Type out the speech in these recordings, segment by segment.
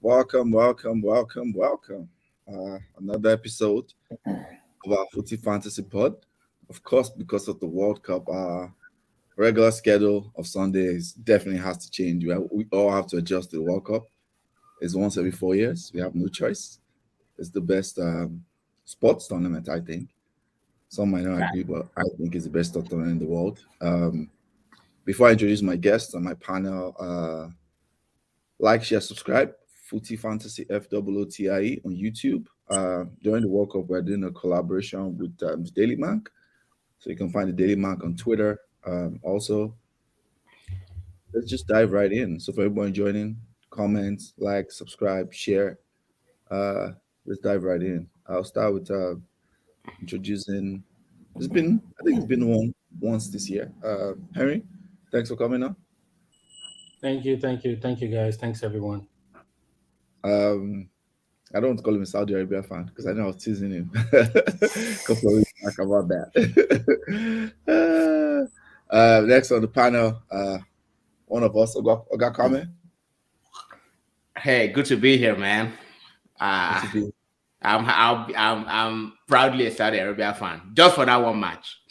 Welcome. Another episode of our Footy Fantasy Pod. Of course, because of the World Cup, our regular schedule of Sundays definitely has to change. We all have to adjust to the World Cup. It's once every 4 years. We have no choice. It's the best sports tournament, I think. Some might not agree, but I think it's the best tournament in the world. Before I introduce my guests on my panel, like, share, subscribe. Footy Fantasy FOOTIE on YouTube. During the World Cup, we're doing a collaboration with the Daily Mac. So you can find the Daily Mac on Twitter. Also, let's just dive right in. So for everyone joining, comment, like, subscribe, share. Let's dive right in. I'll start with introducing. I think it's been once this year. Henry, thanks for coming on. Thank you, guys. Thanks, everyone. I don't want to call him a Saudi Arabia fan because I know I was teasing him a couple of weeks back about that. Next on the panel, one of us, Oga Kame. Hey, good to be here, man. I'm proudly a Saudi Arabia fan, just for that one match.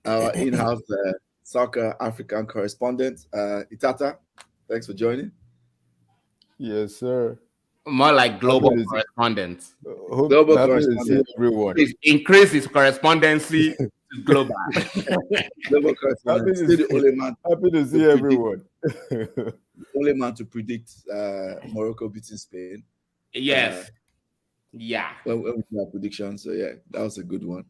Our in-house soccer African correspondent, Itata. Thanks for joining. Yes, sir. More like global correspondent. Global correspondent. Everyone. Please increase his correspondency to global. Global correspondent. Still the only man. Happy to see everyone. The only man to predict Morocco beating Spain. Yes. Yeah. When we did our prediction. So yeah, that was a good one.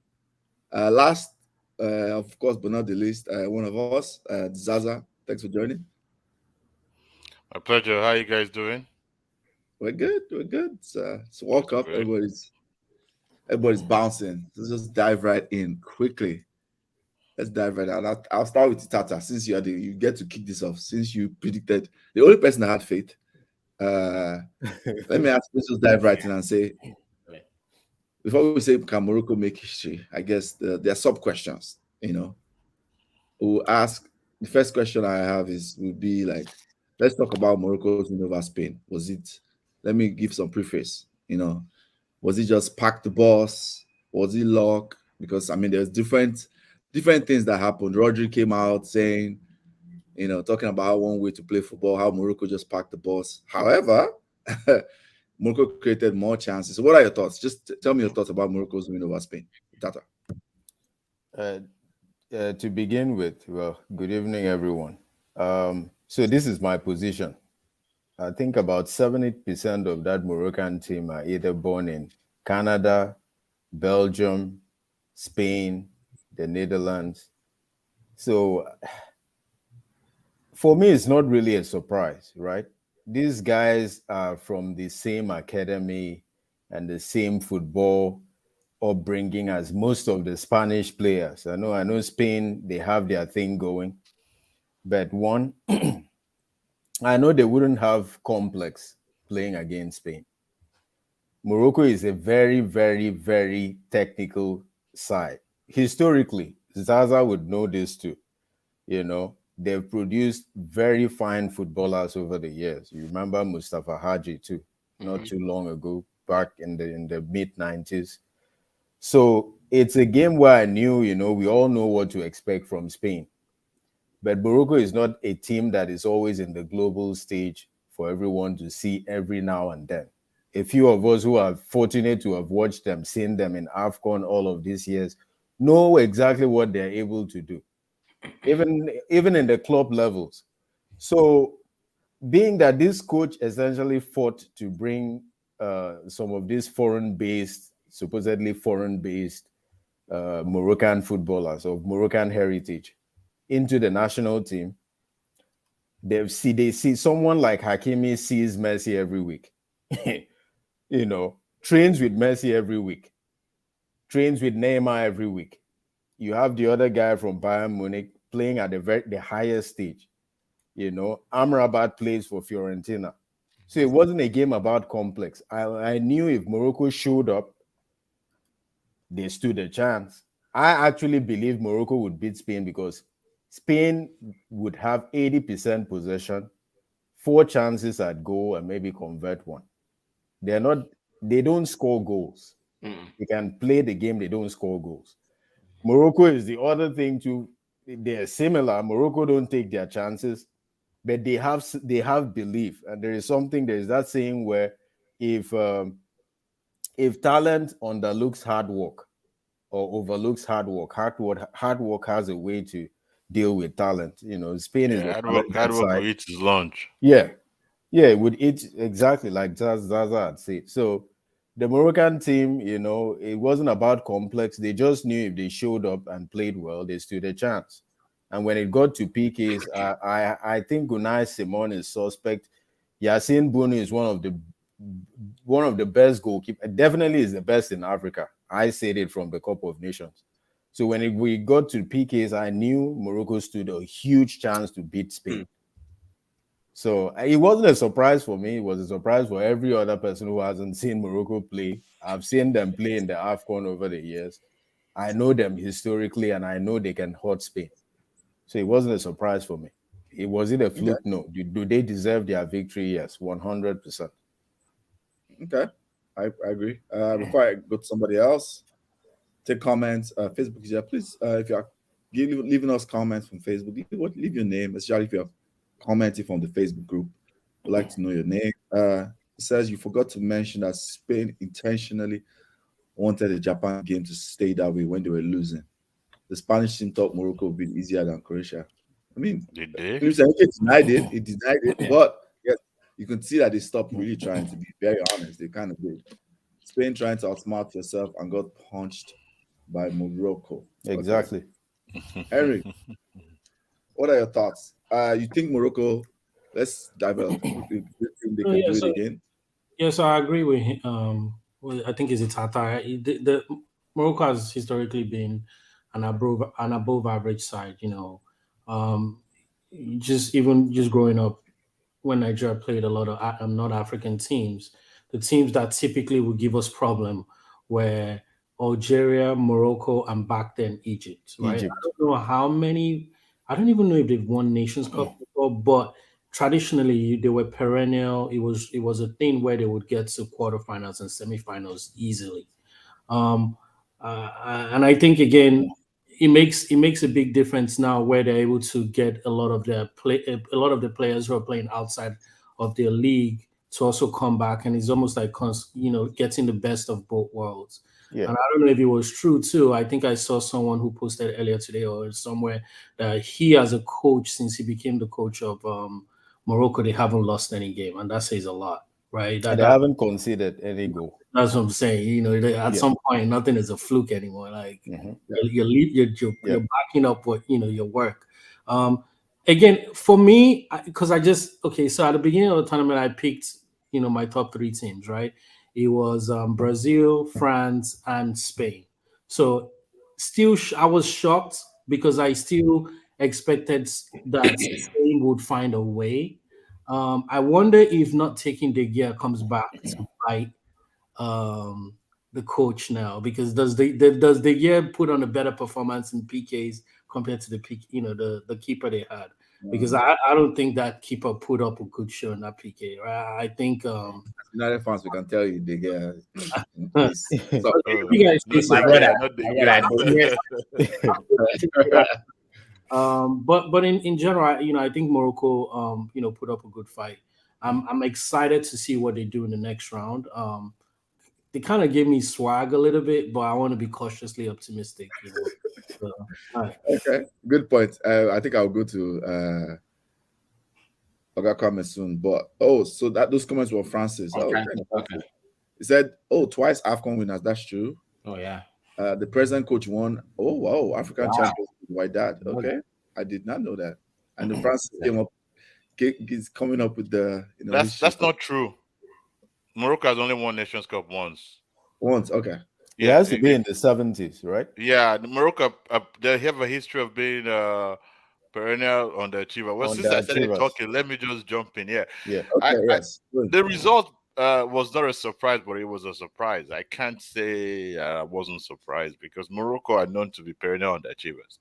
Last, of course, but not the least, one of us, Zaza. Thanks for joining. My pleasure. How you guys doing? We're good. It's World Cup. Everybody's bouncing. Let's just dive right in quickly. Let's dive right in. I'll start with Tata. Since you get to kick this off. Since you predicted the only person that had faith. Let me ask. Let's just dive right in and say, before we say can Morocco make history, I guess there are sub questions. We'll ask. The first question I have would be like, let's talk about Morocco's win over Spain. Let me give some preface. Was it just pack the bus? Was it luck? Because there's different things that happened. Rodri came out saying, talking about one way to play football, how Morocco just packed the bus. However, Morocco created more chances. So what are your thoughts? Just tell me your thoughts about Morocco's win over Spain. Tata. To begin with, well, good evening, everyone. So this is my position. I think about 70% of that Moroccan team are either born in Canada, Belgium, Spain, the Netherlands. So for me, it's not really a surprise, right? These guys are from the same academy and the same football upbringing as most of the Spanish players. I know Spain, they have their thing going. But one, I know they wouldn't have complex playing against Spain. Morocco is a very, very, very technical side. Historically, Zaza would know this too. They've produced very fine footballers over the years. You remember Mustafa Hadji too, not too long ago, back in the mid-90s. So it's a game where I knew, we all know what to expect from Spain. But Morocco is not a team that is always in the global stage for everyone to see every now and then. A few of us who are fortunate to have watched them, seen them in AFCON all of these years, know exactly what they're able to do, even in the club levels. So being that this coach essentially fought to bring some of these supposedly foreign-based Moroccan footballers of Moroccan heritage into the national team, they see someone like Hakimi sees Messi every week, trains with Messi every week, trains with Neymar every week. You have the other guy from Bayern Munich playing at the highest stage. Amrabat plays for Fiorentina. So it wasn't a game about complex. I knew if Morocco showed up, they stood a chance. I actually believe Morocco would beat Spain because Spain would have 80% possession, 4 chances at goal, and maybe convert one. They don't score goals. They can play the game, they don't score goals. Morocco is the other thing too. They're similar. Morocco don't take their chances, but they have belief. And there's that saying where if talent underlooks hard work or overlooks hard work has a way to deal with talent. Spain is a hard work will eat his lunch. Yeah, it would eat exactly like Zaza had said. So the Moroccan team, it wasn't about complex. They just knew if they showed up and played well, they stood a chance. And when it got to PKs, I think Unai Simon is suspect. Yassine Bounou is one of the best goalkeepers. Definitely is the best in Africa. I said it from the Cup of Nations. So when we got to PKs, I knew Morocco stood a huge chance to beat Spain. So it wasn't a surprise for me. It was a surprise for every other person who hasn't seen Morocco play. I've seen them play in the AFCON over the years. I know them historically, and I know they can hurt Spain. So it wasn't a surprise for me. Was it a fluke? Okay. No. Do they deserve their victory? Yes, 100%. Okay, I agree. Before I go to somebody else, take comments. Facebook, yeah, please. If you are leaving us comments from Facebook, leave your name, especially if you're commenting from the Facebook group. We'd like to know your name. It says you forgot to mention that Spain intentionally wanted the Japan game to stay that way when they were losing. The Spanish team thought Morocco would be easier than Croatia. I mean, did they? It denied it, but yes, you can see that they stopped really trying to be very honest. They kind of did. Spain trying to outsmart yourself and got punched by Morocco. Exactly. Okay. Eric, what are your thoughts? You think Morocco? Let's develop. They can do it again. Yes, I agree with him. Well, I think it's Tata. The Morocco has historically been an above average side. Just growing up when Nigeria played a lot of North African teams, the teams that typically would give us problem were Algeria, Morocco, and back then Egypt. Right? I don't know how many. I don't even know if they've won Nations Cup before, but traditionally they were perennial. It was a thing where they would get to quarterfinals and semifinals easily. And I think again, it makes a big difference now where they're able to get a lot of the players who are playing outside of their league to also come back, and it's almost like getting the best of both worlds. Yeah. And I don't know if it was true too. I think I saw someone who posted earlier today or somewhere that he, as a coach, since he became the coach of Morocco, they haven't lost any game, and that says a lot, right? They haven't conceded any goal. That's what I'm saying. At some point, nothing is a fluke anymore. Like you're backing up what your work. Again, for me, because so at the beginning of the tournament, I picked my top 3 teams, right? It was Brazil, France, and Spain. So still, I was shocked because I still expected that Spain would find a way. I wonder if not taking De Gea comes back to bite the coach now, because does De Gea put on a better performance in PKs compared to the keeper they had? Because I don't think that keeper put up a good show in that PK. Right? I think United fans, we can tell you De Gea. But in general, I think Morocco put up a good fight. I'm excited to see what they do in the next round. They kind of gave me swag a little bit, but I want to be cautiously optimistic. Okay, good point. I think I'll go to Oga comments soon. But so those comments were Francis. Okay. He said, twice AFCON winners. That's true. Oh yeah. The present coach won. Oh wow, African champions. Why that? Okay, I did not know that. And the Francis is coming up with the. That's not true. Morocco has only won Nations Cup once. Okay. Yeah, it has to be in the 70s, right? Yeah, Morocco, they have a history of being perennial underachiever. Well, since I started talking, let me just jump in. Yeah. Okay, the result was not a surprise, but it was a surprise. I can't say I wasn't surprised because Morocco are known to be perennial underachievers.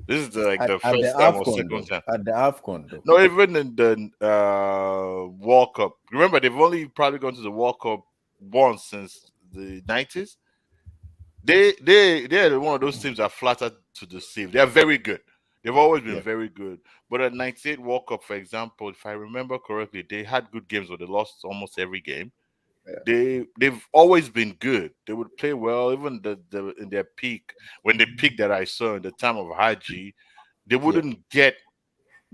This is the at first the time or AFCON, second though. time. At the AFCON, though. No, even in the World Cup. Remember, they've only probably gone to the World Cup once since the 90s. They're one of those teams that flattered to deceive. They're very good. They've always been very good. But at 98 World Cup, for example, if I remember correctly, they had good games, but they lost almost every game. Yeah. They've always been good. They would play well, even in their peak, when they peaked that I saw in the time of Haji, they wouldn't get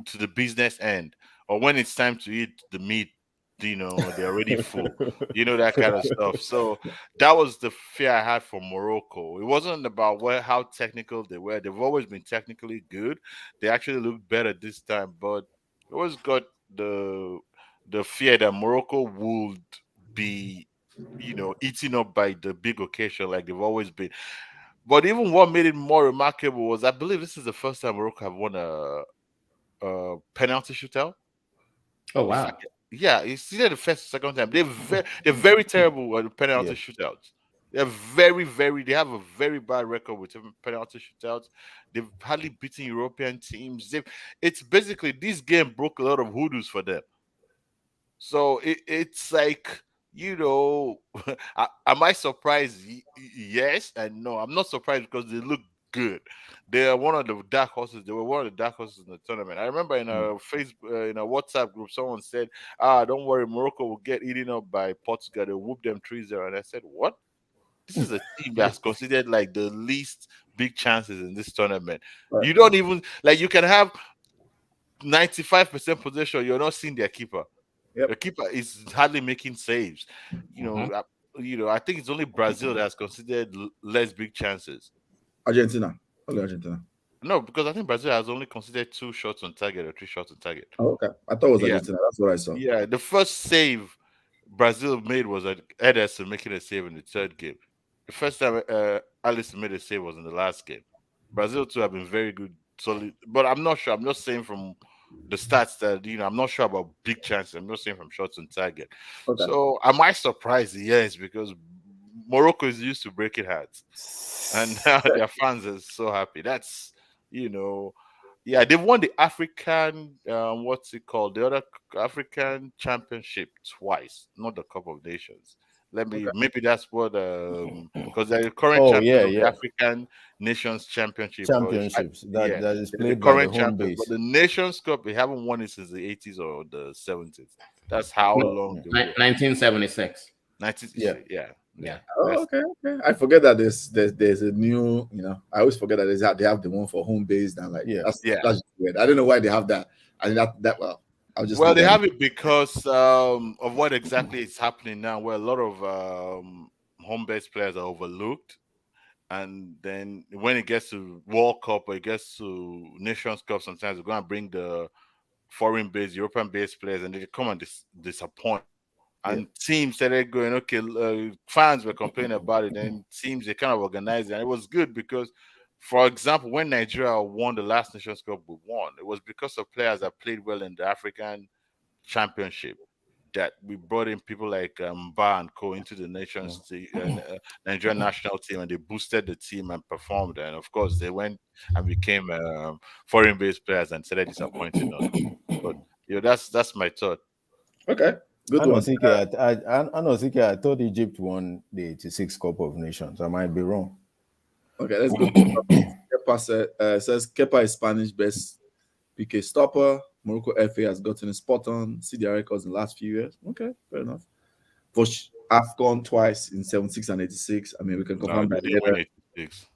to the business end, or when it's time to eat the meat, they're already full, that kind of stuff. So that was the fear I had for Morocco. It wasn't about how technical they were. They've always been technically good. They actually looked better this time, but it always got the fear that Morocco would be, eaten up by the big occasion like they've always been. But even what made it more remarkable was, I believe this is the first time Morocco have won a penalty shootout. Oh wow! Yeah, it's either the first or second time. They're very terrible at penalty shootouts. They're very, very. They have a very bad record with penalty shootouts. They've hardly beaten European teams. It's basically, this game broke a lot of hoodoos for them. So it's like, am I surprised? Yes and no. I'm not surprised because they look good. They are one of the dark horses. They were one of the dark horses in the tournament. I remember in a Facebook, in a WhatsApp group, someone said, don't worry, Morocco will get eaten up by Portugal. They'll whoop them 3-0. And I said, what? This is a team that's considered like the least big chances in this tournament. Right. You don't even, you can have 95% possession. You're not seeing their keeper. Yep. The keeper is hardly making saves. I think it's only Brazil that has considered less big chances. Argentina. Only Argentina. No, because I think Brazil has only considered 2 shots on target or 3 shots on target. Oh, okay. I thought it was Argentina. That's what I saw. Yeah, the first save Brazil made was Ederson making a save in the third game. The first time Alisson made a save was in the last game. Brazil too have been very good, solid, but I'm not sure. I'm just saying from the stats that, I'm not sure about big chances. I'm not saying from shots on target. Okay. So am I surprised? Yes, because Morocco is used to breaking hearts, and now their fans are so happy. That's, they've won the African, what's it called? The other African Championship twice, not the Cup of Nations. Maybe that's what, because they're the current champion of the African Nations Championship. Championships that is played the current by the home champion, base. but the Nations Cup, they haven't won it since the 80s or the 70s. That's how long. 1976. Yeah. Oh, okay. I forget that there's a new, I always forget that they have the one for home base and that's just weird. I don't know why they have that. I mean they have it because of what exactly is happening now, where a lot of home base players are overlooked, and then when it gets to World Cup or it gets to Nations Cup, sometimes they're going to bring the foreign based, European based players, and they come and disappoint. And teams started going, okay, fans were complaining about it, and teams, they kind of organized it. And it was good because, for example, when Nigeria won the last Nations Cup we won, it was because of players that played well in the African Championship that we brought in people like Mba and Co into the Nigerian national team, and they boosted the team and performed. And of course, they went and became foreign-based players and started disappointing us. But that's my thought. Okay. Good one. I thought Egypt won the 86 Cup of Nations. I might be wrong. Okay, let's go. Kepa says Kepa is Spanish best PK stopper. Morocco FA has gotten a spot on. See their records in the last few years. Okay, fair enough. For AFCON twice in 76 and 86. I mean, we can confirm that. They didn't win 86.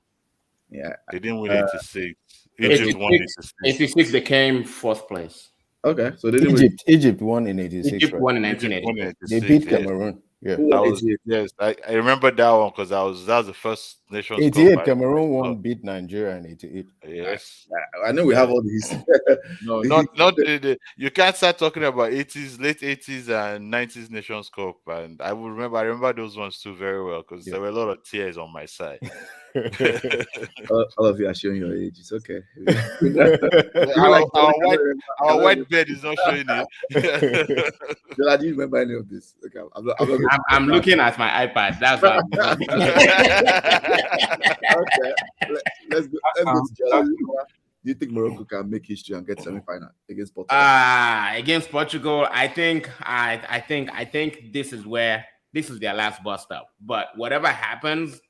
Yeah. They didn't win 86. Egypt won 86. 86, they came 4th place. Okay, so they didn't Egypt won in 86. Egypt won in 1986. They beat Cameroon. Yeah, I remember that one because that was the first nation. 88, Cameroon won, beat Nigeria in 88. Yes, I know we have all these. No, not you can't start talking about 80s, late 80s and 90s Nations Cup, and I remember those ones too very well because there were a lot of tears on my side. All of you are showing your age. It's okay. Our white bed is not showing it. Do you remember any of this? Okay, I'm looking at my iPad. That's why. Okay, let's go to Jola. you think Morocco can make history and get semi-final against Portugal? Against Portugal, I think this is their last bust up. But whatever happens,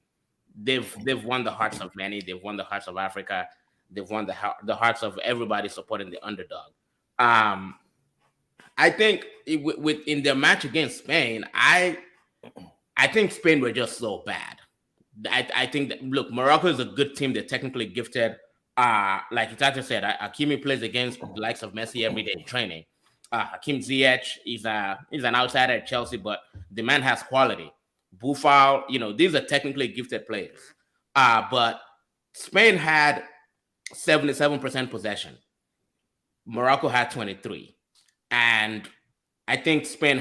they've won the hearts of many. They've won the hearts of Africa. They've won the hearts of everybody supporting the underdog. I think in their match against Spain, I think Spain were just so bad. I think that, look, Morocco is a good team. They're technically gifted. Like Itacha said, Hakimi plays against the likes of Messi every day in training. Hakim Ziyech is an outsider at Chelsea, but the man has quality. Buffal, these are technically gifted players. But Spain had 77% possession. Morocco had 23. And I think Spain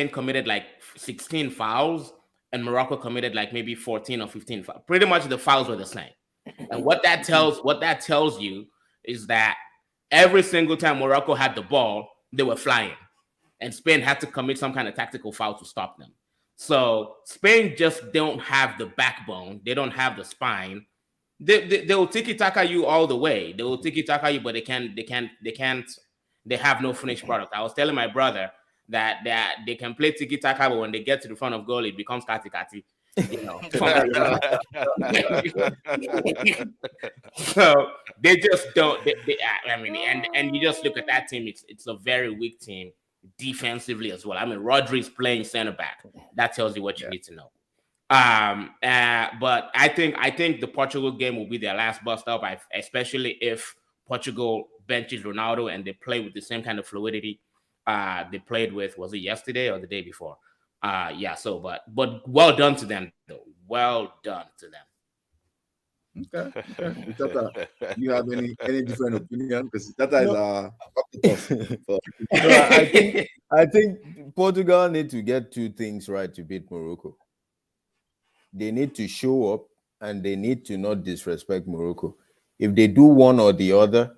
committed like 16 fouls, and Morocco committed like maybe 14 or 15 fouls. Pretty much the fouls were the same. And what that tells you is that every single time Morocco had the ball, they were flying. And Spain had to commit some kind of tactical foul to stop them. So Spain just don't have the backbone. They don't have the spine. They will tiki-taka you all the way. They will tiki-taka you, but they have no finished product. I was telling my brother that they can play tiki-taka, but when they get to the front of goal, it becomes kati-kati. So they just don't. And you just look at that team. It's a very weak team defensively as well. I mean, Rodri's playing center back. That tells you what you need to know. But I think the Portugal game will be their last bust up, especially if Portugal benches Ronaldo and they play with the same kind of fluidity they played with. Was it yesterday or the day before? But well done to them, though. Well done to them. Okay. Tata, you have any different opinion? Because Tata is I think Portugal need to get two things right to beat Morocco. They need to show up and they need to not disrespect Morocco. If they do one or the other,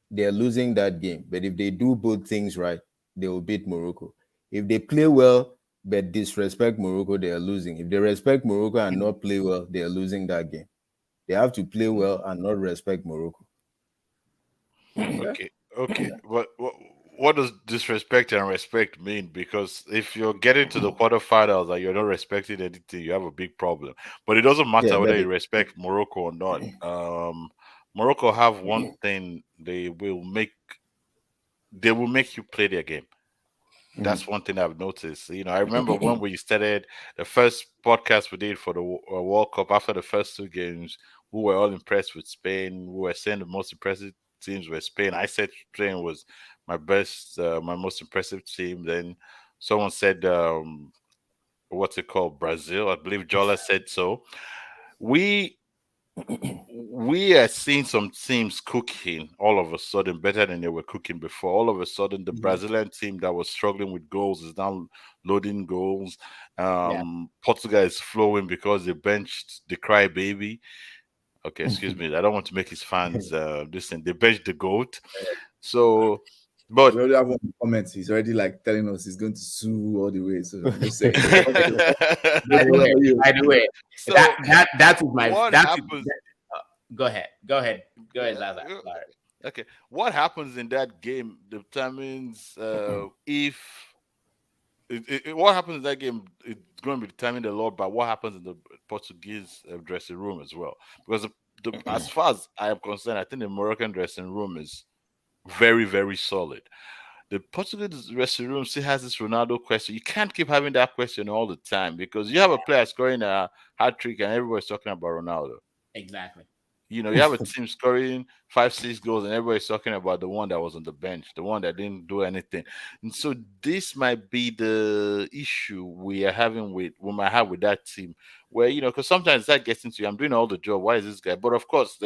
they're losing that game. But if they do both things right, they will beat Morocco. If they play well but disrespect Morocco, they are losing. If they respect Morocco and not play well, they are losing that game. They have to play well and not respect Morocco. Okay. What does disrespect and respect mean? Because if you're getting to the quarterfinals and you're not respecting anything, you have a big problem. But it doesn't matter whether you respect Morocco or not. Morocco have one thing: they will make you play their game. That's one thing I've noticed. I remember when we started the first podcast we did for the World Cup after the first two games, we were all impressed with Spain. We were saying the most impressive teams were Spain. I said Spain was my most impressive team. Then someone said, what's it called? Brazil. I believe Jola said so. We are seeing some teams cooking all of a sudden better than they were cooking before. All of a sudden, the Brazilian team that was struggling with goals is now loading goals. Portugal is flowing because they benched the crybaby. Okay, excuse me. I don't want to make his fans listen. They benched the GOAT. So, but we already have one comment. He's already like telling us he's going to sue all the way. So by the way, so that is my. What happens? Go ahead, Zaza. Sorry. Okay, what happens in that game determines if what happens in that game. It's going to be determined a lot by what happens in the Portuguese dressing room as well. Because as far as I am concerned, I think the Moroccan dressing room is very, very solid. The Portuguese dressing room still has this Ronaldo question. You can't keep having that question all the time because you have a player scoring a hat trick and everybody's talking about Ronaldo. Exactly. You have a team scoring 5-6 goals and everybody's talking about the one that was on the bench, the one that didn't do anything. And so this might be the issue we might have with that team where, because sometimes that gets into you. I'm doing all the job. Why is this guy? But of course,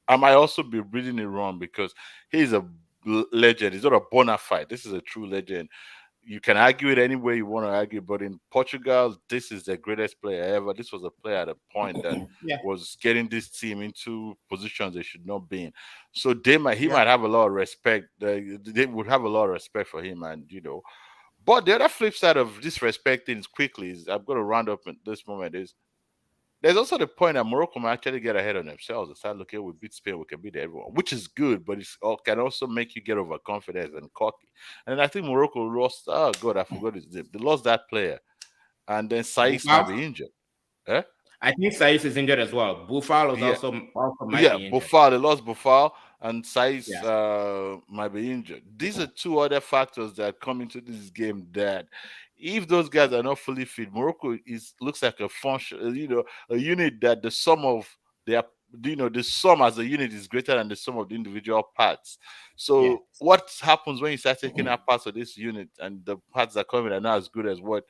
I might also be reading it wrong because he's a legend. He's not a bona fide. This is a true legend. You can argue it any way you want to argue, but in Portugal, this is the greatest player ever. This was a player at a point that was getting this team into positions they should not be in. So he might have a lot of respect. They would have a lot of respect for him, and But the other flip side of disrespecting quickly is I'm going to round up at this moment is there's also the point that Morocco might actually get ahead of themselves and start looking, we beat Spain, we can beat everyone, which is good, but can also make you get overconfident and cocky. And I think Morocco lost. Oh God, I forgot his name. They lost that player, and then Saiz might be injured. Eh? I think Saiz is injured as well. Buffalo is Yeah. also might be injured. Buffal, they lost Buffal, and Saiz Yeah. might be injured. These are two other factors that come into this game that if those guys are not fully fit, Morocco looks like a function, a unit that the sum of their, the sum as a unit is greater than the sum of the individual parts. So what happens when you start taking out parts of this unit and the parts that come in are not as good as what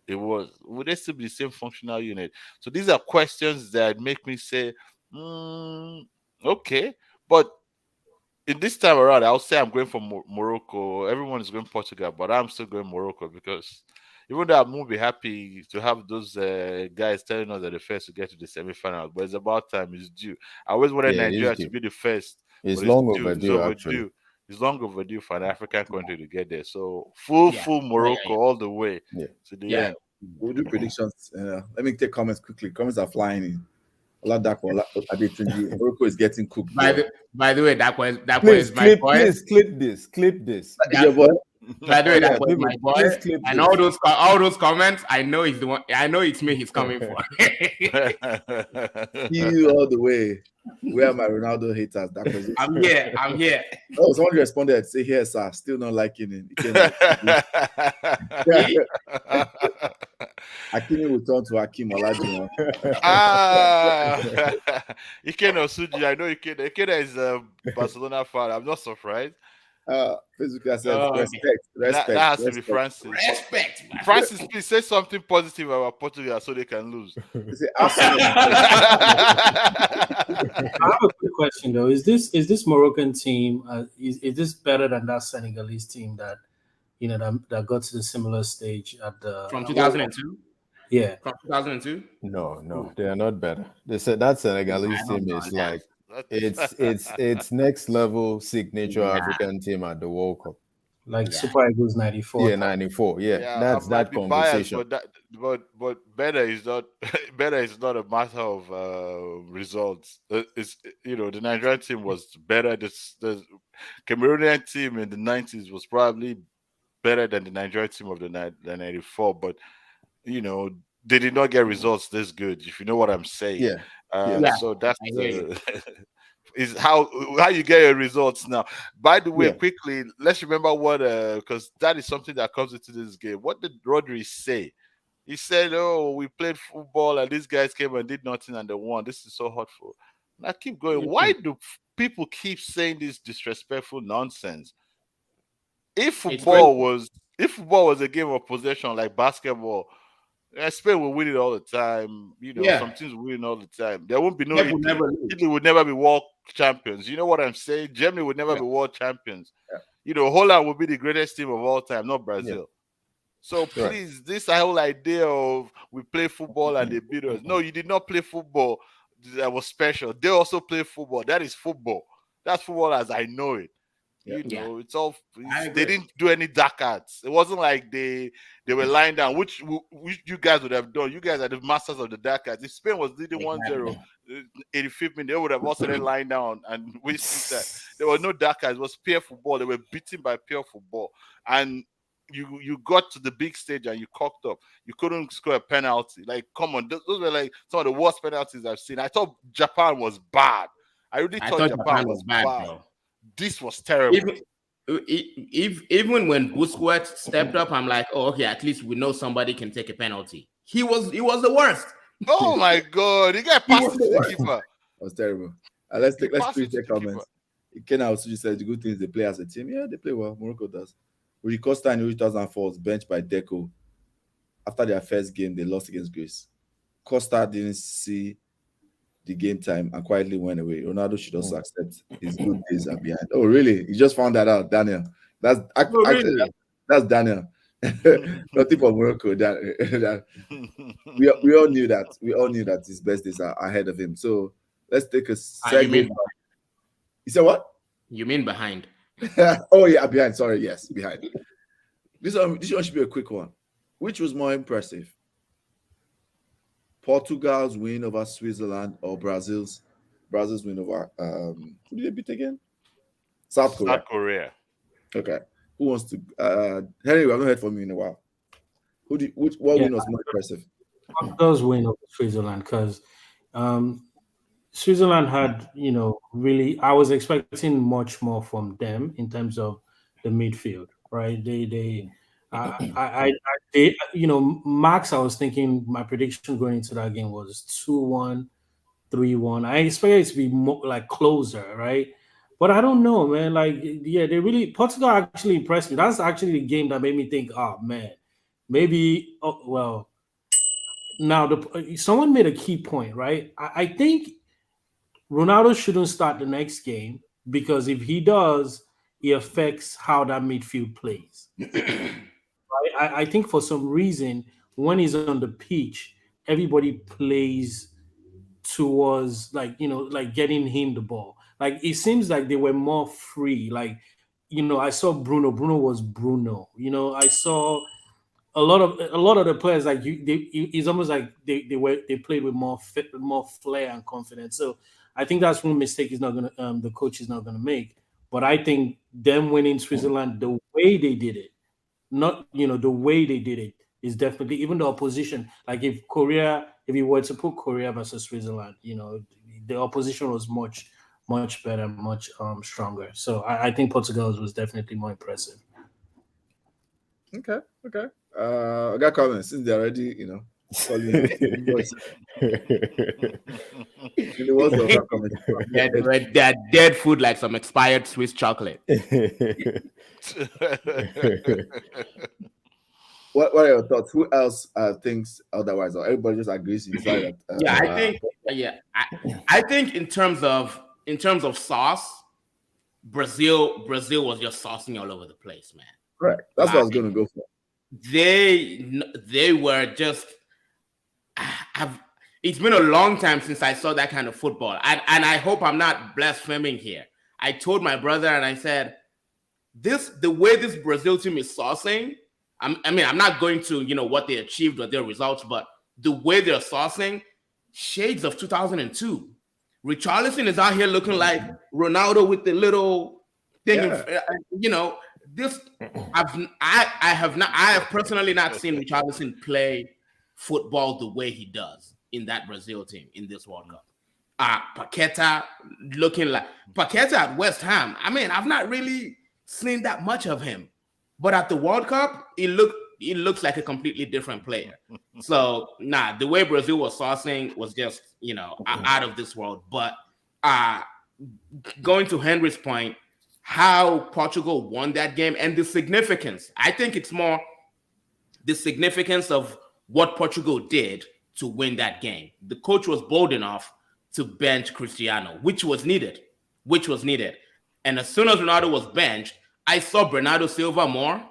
it was? Would they still be the same functional unit? So these are questions that make me say, okay. But in this time around, I'll say I'm going for Morocco. Everyone is going Portugal, but I'm still going Morocco because even though I won't be happy to have those guys telling us that the first to get to the semi-final, but it's about time. It's due. I always wanted Nigeria to be the first. It's long overdue, actually. It's long overdue for an African country to get there. So full Morocco all the way to the end. We'll do predictions. Let me take comments quickly. Comments are flying in. Morocco is getting cooked. By the way, that was my boy. Please clip this. Your boy. By the way, that was my boy. And all those comments, I know he's the one. I know it's me. He's coming for. You all the way. Where are my Ronaldo haters? That was I'm here. Oh, someone responded. Say here, sir. Still not liking it. Hakimi will turn to Hakim Olajuwon. Ikeno Suji, I know Ikeno. Ikeno is a Barcelona fan. I'm not surprised. Basically, I said respect. That has to be Francis. Respect. Francis, please say something positive about Portugal so they can lose. I have a quick question though. Is this Moroccan team is this better than that Senegalese team that that got to the similar stage at the from 2002? Yeah, from 2002. No, they are not better. They said that Senegalese team is like it's next level signature African team at the World Cup. Like Super Eagles 94. Yeah, 94. Yeah, that's that conversation. Biased, but better is not a matter of results. It's the Nigerian team was better. The Cameroonian team in the 90s was probably better than the Nigerian team of the 94, but they did not get results this good, if you know what I'm saying. So that's is how you get your results now. By the way, quickly, let's remember what because that is something that comes into this game. What did Rodri say? He said, "Oh, we played football and these guys came and did nothing and they won. This is so hurtful." And I keep going. Why do people keep saying this disrespectful nonsense? If football was a game of possession like basketball, Spain will win it all the time. Some teams will win all the time. There won't be no Italy would never be world champions. You know what I'm saying? Germany would never be world champions. Holland would be the greatest team of all time, not Brazil. So please, this whole idea of we play football and they beat us. No, you did not play football that was special. They also play football. That is football. That's football as I know it. It's all. They didn't do any dark arts. It wasn't like they were lying down, which you guys would have done. You guys are the masters of the dark arts. If Spain was leading 1-0, 85th minute, they would have also been lying down and wasting time. There was no dark arts. It was pure football. They were beaten by pure football, and you got to the big stage and you cocked up. You couldn't score a penalty. Like, come on, those were like some of the worst penalties I've seen. I thought Japan was bad. I really thought Japan was bad. Bro. This was terrible. Even when Busquets stepped up, I'm like, oh, okay, at least we know somebody can take a penalty. He was the worst. Oh my God, he got passed to the keeper. That was terrible. Let's take comments. Ken also just said the good things they play as a team. Yeah, they play well. Morocco does. Rui Costa in 2004 was benched by Deco. After their first game, they lost against Greece. Costa didn't see the game time and quietly went away. Ronaldo should also accept his good days are behind. Oh, really? You just found that out, Daniel. That's Daniel. Nothing for Morocco. We all knew that. We all knew that his best days are ahead of him. So let's take a second. You said what? You mean behind? Oh yeah, behind. Sorry, yes, behind. This one should be a quick one. Which was more impressive? Portugal's win over Switzerland or Brazil's win over who did they beat again? South Korea. South Korea. Okay. Who wants to Henry, we haven't heard from you in a while. What win was more impressive? Portugal's win over Switzerland, because Switzerland had, really, I was expecting much more from them in terms of the midfield, right? Max, I was thinking my prediction going into that game was 2-1, 3-1. I expected it to be more like closer, right? But I don't know, man. Like, yeah, Portugal actually impressed me. That's actually the game that made me think, oh man, maybe. Oh, well, now someone made a key point, right? I think Ronaldo shouldn't start the next game, because if he does, it affects how that midfield plays. I think for some reason, when he's on the pitch, everybody plays towards like getting him the ball. Like, it seems like they were more free. Like, I saw Bruno. Bruno was Bruno. I saw a lot of the players, like it's almost like they played with more flair and confidence. So I think that's one mistake the coach is not gonna make. But I think them winning Switzerland the way they did it, the way they did it, is definitely, even the opposition. Like, if you were to put Korea versus Switzerland, the opposition was much better, much stronger. So I think Portugal was definitely more impressive. Okay. I got comments since they're already, calling They're dead food like some expired Swiss chocolate. What are your thoughts? Who else thinks otherwise, or everybody just agrees inside that? I think in terms of sauce, Brazil was just saucing all over the place, man. Correct. That's what I was going to go for. They were just. It's been a long time since I saw that kind of football, and I hope I'm not blaspheming here. I told my brother, and I said, the way this Brazil team is saucing. I'm not going to what they achieved or their results, but the way they're saucing, shades of 2002. Richarlison is out here looking like Ronaldo with the little thing. Yeah. I have personally not seen Richarlison play football the way he does in that Brazil team in this World Cup. Paqueta looking like Paqueta at West Ham. I've not really seen that much of him, but at the World Cup, he looks like a completely different player. So the way Brazil was saucing was just out of this world. But going to Henry's point, how Portugal won that game and the significance. I think it's more the significance of what Portugal did to win that game. The coach was bold enough to bench Cristiano, which was needed. And as soon as Ronaldo was benched, I saw Bernardo Silva more,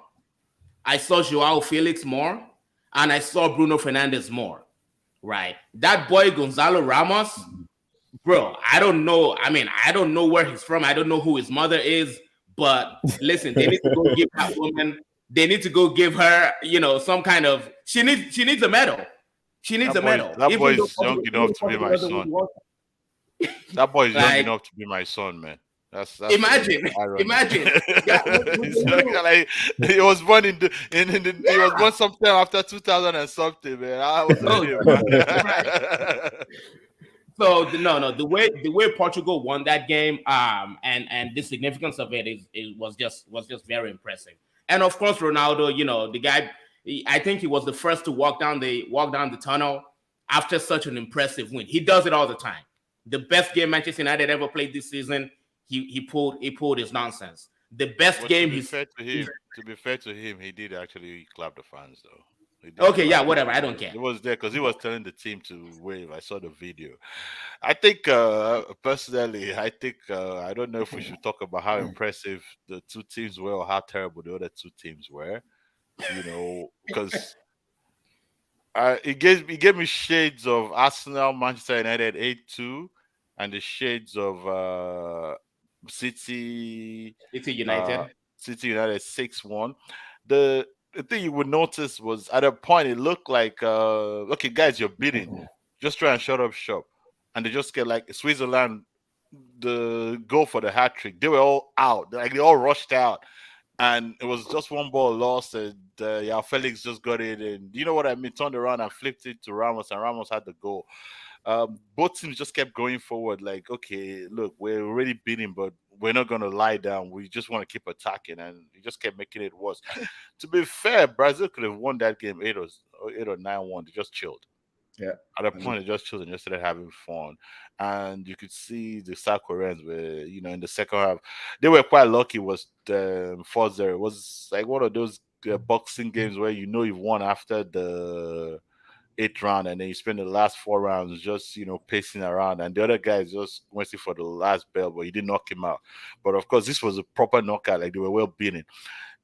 I saw Joao Felix more, and I saw Bruno Fernandes more, right? That boy Gonzalo Ramos, bro, I don't know. I don't know where he's from. I don't know who his mother is, but listen, they need to go give that woman, they need to go give her, some kind of, she needs a medal. She needs a medal. That boy is young enough to be my son. That boy is young enough to be my son, man. That's imagine. Yeah. He was born he was born sometime after 2000 and something, man. I was So the way Portugal won that game, and the significance of it was just very impressive. And of course, Ronaldo, the guy, I think he was the first to walk down the tunnel after such an impressive win. He does it all the time. The best game Manchester United ever played this season, he pulled his nonsense. The best game. To be fair to him, he did actually clap the fans though. Okay, yeah, whatever. I don't care. He was there because he was telling the team to wave. I saw the video. I think personally, I don't know if we should talk about how impressive the two teams were or how terrible the other two teams were. Because it gave me shades of Arsenal, Manchester United 8-2, and the shades of City United 6-1. The thing you would notice was at a point it looked like okay, guys, you're beating. just try and shut up shop, and they just get like Switzerland the goal for the hat trick. They were all out, like they all rushed out, and it was just one ball lost, and yeah, Felix just got it, and you know what I mean, turned around and flipped it to Ramos, and Ramos had the goal. Both teams just kept going forward, like, okay, look, we're already beating, but we're not gonna lie down. We just want to keep attacking, and he just kept making it worse. To be fair, Brazil could have won that game 8 or 9-1. They just chilled. Yeah. At a point, they just chilled and just started having fun. And you could see the South Koreans were, in the second half, they were quite lucky. Was the 4-0. It was like one of those boxing games where you've won after the 8th round, and then you spend the last 4 rounds just pacing around, and the other guys just waiting for the last bell, but you didn't knock him out. But of course, this was a proper knockout, like they were well beaten.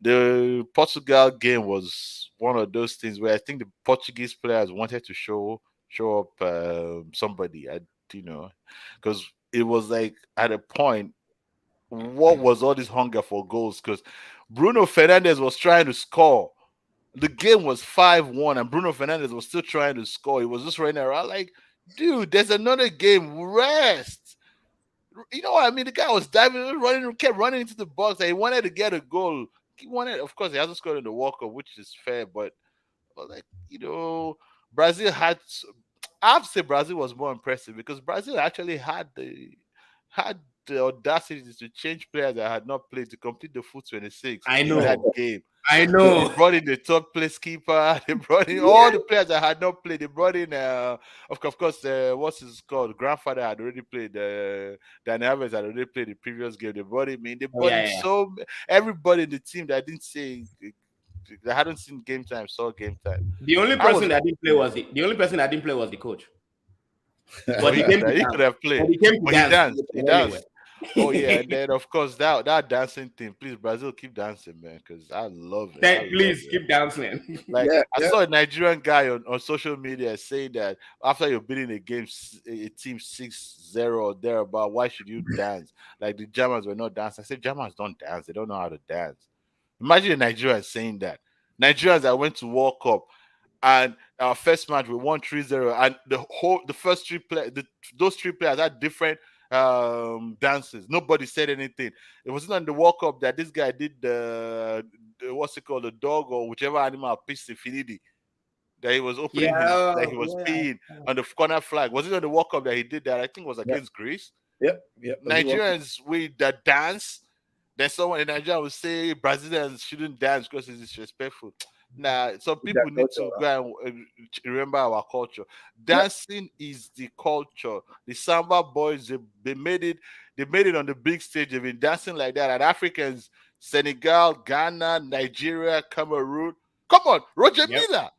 The Portugal game was one of those things where I think the Portuguese players wanted to show up somebody, because it was like at a point, what was all this hunger for goals? Because Bruno Fernandes was trying to score. The game was 5-1, and Bruno Fernandes was still trying to score. He was just running around like, dude, there's another game. Rest. You know what I mean? The guy was diving, running, kept running into the box, and he wanted to get a goal. Of course, he hasn't scored in the World Cup, which is fair, but like, Brazil had. I have to say Brazil was more impressive because Brazil actually had the audacity to change players that had not played to complete the full 26 I in know. that game. I know. They brought in the third place keeper. They brought in all the players that had not played. They brought in, of course, what's his called? Grandfather had already played. Dan Alves had already played the previous game. They brought him in. They brought in so everybody in the team that didn't say that hadn't seen game time saw game time. The only person that didn't play was the coach. But he could have played. But he danced. He danced. Oh yeah, and then of course that dancing thing. Please, Brazil, keep dancing, man, because I love it. Please keep dancing. Like I saw a Nigerian guy on social media say that after you're beating a team 6-0 or thereabout, why should you dance? Like the Germans were not dancing. I said Germans don't dance. They don't know how to dance. Imagine a Nigerian saying that. Nigerians that went to World Cup, and our first match we won 3-0, and the first those three players had different dances. Nobody said anything. It wasn't on the World Cup that this guy did the what's it called, the dog or whichever animal pissed infinity. That he was opening that he was peeing on the corner flag. Was it on the World Cup that he did that? I think it was against Greece. Yep. Nigerians with the dance. Then someone in Nigeria would say Brazilians shouldn't dance because it's disrespectful. Nah, some people need to go and remember our culture. Dancing is the culture. The Samba boys, they made it. They made it on the big stage. They've been dancing like that. And Africans, Senegal, Ghana, Nigeria, Cameroon. Come on, Roger Milla.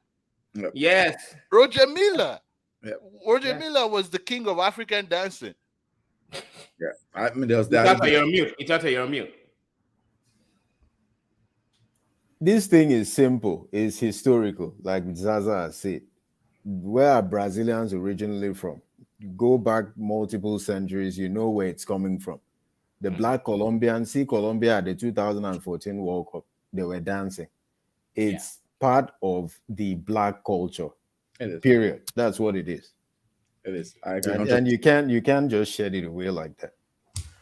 Yep. Yes, Roger Milla. Yep. Roger Milla was the king of African dancing. Yeah, I mean there was that. You're on mute. This thing is simple. It's historical, like Zaza said. Where are Brazilians originally from? Go back multiple centuries, you know where it's coming from. The Black Colombians, see Colombia at the 2014 World Cup, they were dancing. It's part of the Black culture. It is. Period. That's what it is. It is. I agree. And you can't just shed it away like that.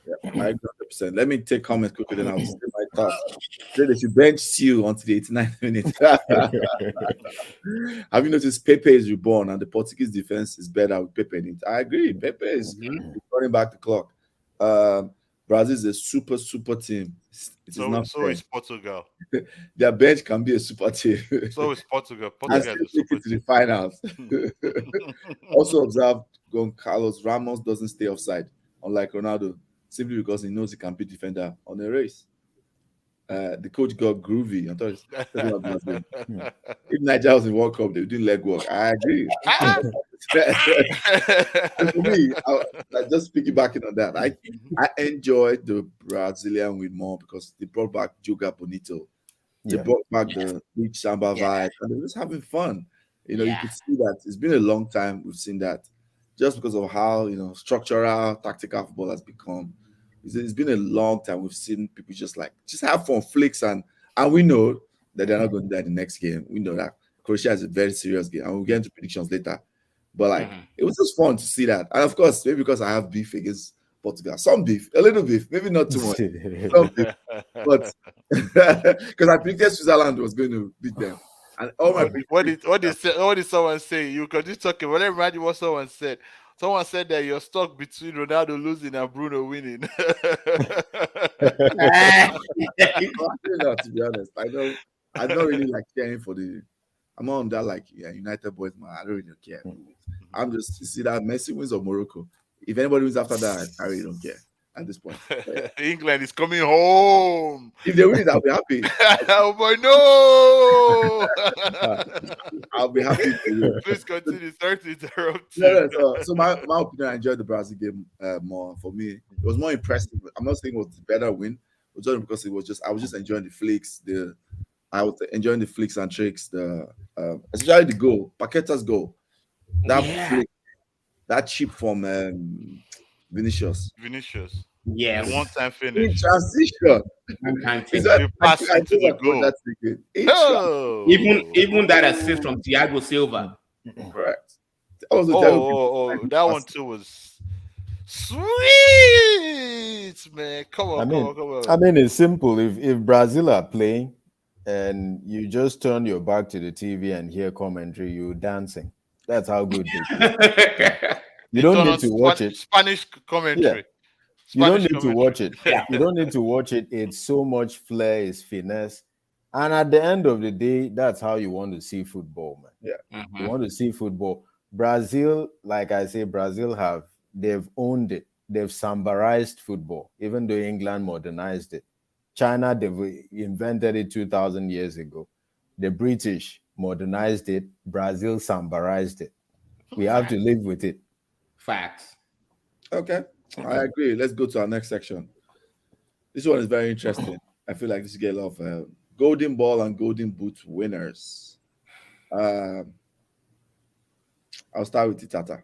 Yeah, I agree 100%. Let me take comments quickly, then I'll say my thoughts. Say they should bench you until the 89th minute. Have you noticed Pepe is reborn and the Portuguese defense is better with Pepe in it? I agree. Pepe is running back the clock. Brazil is a super team. So is Portugal. Their bench can be a super team. So is Portugal. Portugal is a super to the finals. Also observe Carlos Ramos doesn't stay offside, unlike Ronaldo, simply because he knows he can be defender on a race. The coach got groovy. I thought if Nigeria was in World Cup, they were doing leg work. I agree. And for me, just piggybacking on that, I enjoyed the Brazilian win more because they brought back Joga Bonito. They brought back the beach samba vibe, and they were just having fun. You could see that it's been a long time we've seen that, just because of how structural, tactical football has become. It's been a long time we've seen people just have fun, flicks, and we know that they're not going to do that in the next game. We know that Croatia is a very serious game, and we'll get into predictions later. But like it was just fun to see that. And of course, maybe because I have beef against Portugal, some beef, a little beef, maybe not too much, some beef, but because I predicted Switzerland was going to beat them. And all my what did someone say? You continue talking. Well, imagine what someone said. Someone said that you're stuck between Ronaldo losing and Bruno winning. not, to be honest, I don't really like caring for the. I'm on that like United boys, man. I don't really care. I'm just you see that Messi wins or Morocco. If anybody wins after that, I really don't care at this point. England is coming home. If they win, I'll be happy. Oh boy, no! I'll be happy. Please continue. Sorry to interrupt. So my opinion, I enjoyed the Brazil game more. For me, it was more impressive. I'm not saying it was the better win, but just because I was just enjoying the flicks. I was enjoying the flicks and tricks. Especially the goal, Paqueta's goal. That flick, that chip from Vinicius. Yeah, one time finish. In transition. One-time You finish. pass it to the goal. Oh. Even that assist from Thiago Silva. Correct. That one too was sweet, man. Come on. I mean, it's simple. If Brazil are playing and you just turn your back to the TV and hear commentary, you're dancing. That's how good they are. You don't need to watch it. Spanish commentary. You don't need to watch it. You don't need to watch it. It's so much flair, it's finesse. And at the end of the day, that's how you want to see football, man. Yeah. You want to see football. Brazil, like I say, they've owned it. They've sambarized football, even though England modernized it. China, they've invented it 2,000 years ago. The British modernized it. Brazil sambarized it. We have to live with it. Facts. Okay. I agree. Let's go to our next section. This one is very interesting. I feel like this get a lot of golden ball and golden boot winners. I'll start with Tata.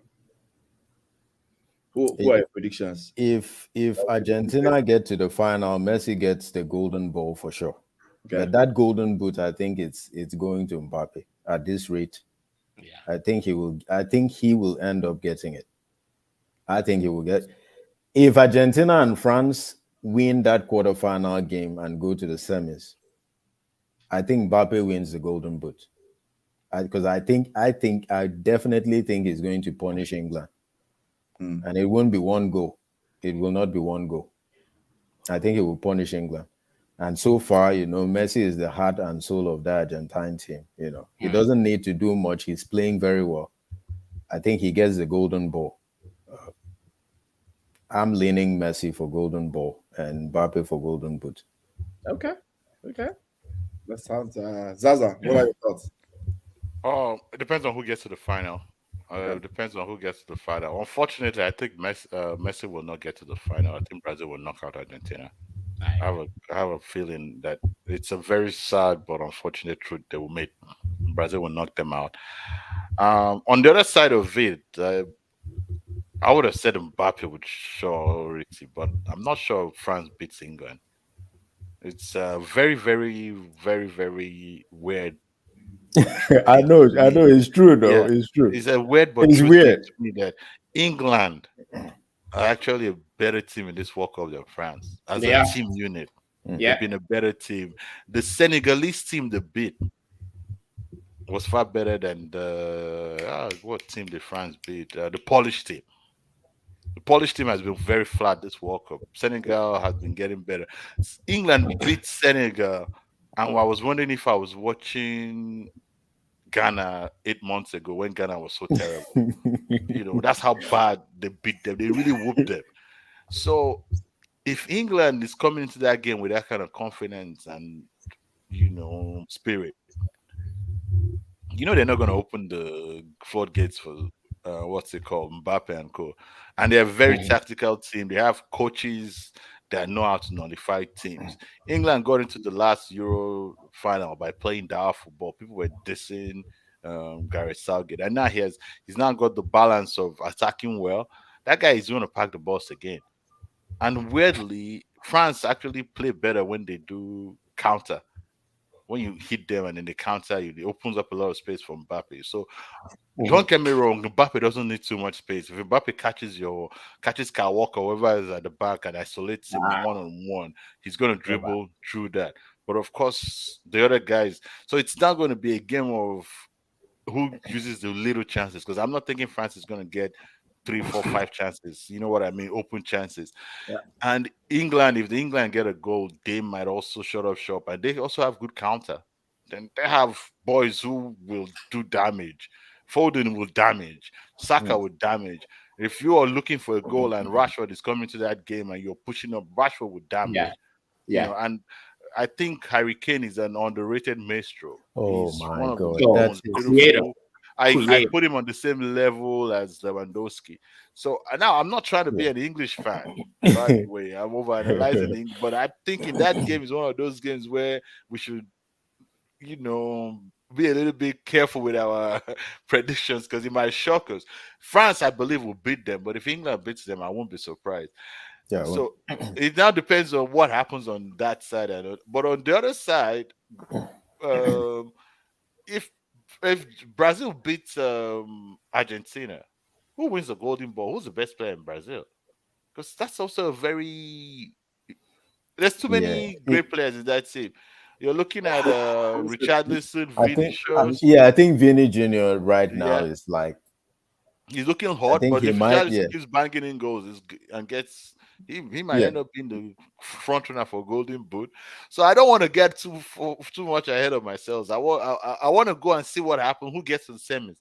Who are your predictions? If Argentina get to the final, Messi gets the golden ball for sure. Okay. But that golden boot, I think it's going to Mbappe at this rate. Yeah. I think he will end up getting it. I think he will get. If Argentina and France win that quarterfinal game and go to the semis, I think Mbappe wins the golden boot. Because I definitely think he's going to punish England. And it won't be one goal. It will not be one goal. I think he will punish England. And so far, Messi is the heart and soul of the Argentine team. He doesn't need to do much. He's playing very well. I think he gets the golden ball. I'm leaning Messi for golden ball and Mbappe for golden boot. Okay. That sounds Zaza. What are your thoughts? It depends on who gets to the final. Depends on who gets to the final. Unfortunately, I think Messi will not get to the final. I think Brazil will knock out Argentina. I have a feeling that it's a very sad but unfortunate truth they will make. Brazil will knock them out. On the other side of it, I would have said Mbappe with surety, but I'm not sure France beats England. It's very, very, very, very weird. I know it's true though. Yeah. It's true. It's a weird, but it's weird to me that England are actually a better team in this World Cup than France as a team unit. They've been a better team. The Senegalese team they beat was far better than what team did France beat? The Polish team. The Polish team has been very flat this World Cup. Senegal has been getting better. England beat Senegal, and I was wondering if I was watching Ghana 8 months ago when Ghana was so terrible. That's how bad they beat them. They really whooped them. So if England is coming into that game with that kind of confidence and spirit, they're not going to open the floodgates for Mbappe and co. And they're a very tactical team. They have coaches that know how to nullify teams. England got into the last Euro final by playing dire football. People were dissing Gareth Southgate, and now he's now got the balance of attacking well. That guy is going to pack the balls again. And weirdly, France actually play better when they do counter. when you hit them and then they counter you, it opens up a lot of space for Mbappe. So don't get me wrong, Mbappe doesn't need too much space. If Mbappe catches Kyle Walker, whoever is at the back, and isolates him one-on-one, he's going to dribble through that. But of course, the other guys. So it's not going to be a game of who uses the little chances, because I'm not thinking France is going to get 3, 4, 5 chances. You know what I mean? Open chances. Yeah. And England, if the England get a goal, they might also shut up shop, and they also have good counter. Then they have boys who will do damage. Foden will damage. Saka will damage. If you are looking for a goal and Rashford is coming to that game and you're pushing up, Rashford will damage. Yeah. You know, and I think Harry Kane is an underrated maestro. Oh He's my one of God, the that's beautiful. I put him on the same level as Lewandowski. So now I'm not trying to be an English fan, by the way. I'm overanalyzing, but I think in that game is one of those games where we should, you know, be a little bit careful with our predictions, because it might shock us. France, I believe, will beat them, but if England beats them, I won't be surprised. Yeah. So it now depends on what happens on that side. But on the other side, if Brazil beats Argentina, who wins the Golden Ball? Who's the best player in Brazil? Because that's also a very... There's too many great players in that team. You're looking at Richarlison, Vinicius. I think Vinny Jr. right now is like, he's looking hot, but if Richarlison keeps banging in goals and gets... He might end up being the front runner for Golden Boot. So I don't want to get too much ahead of myself. I want to go and see what happens. Who gets to the semis?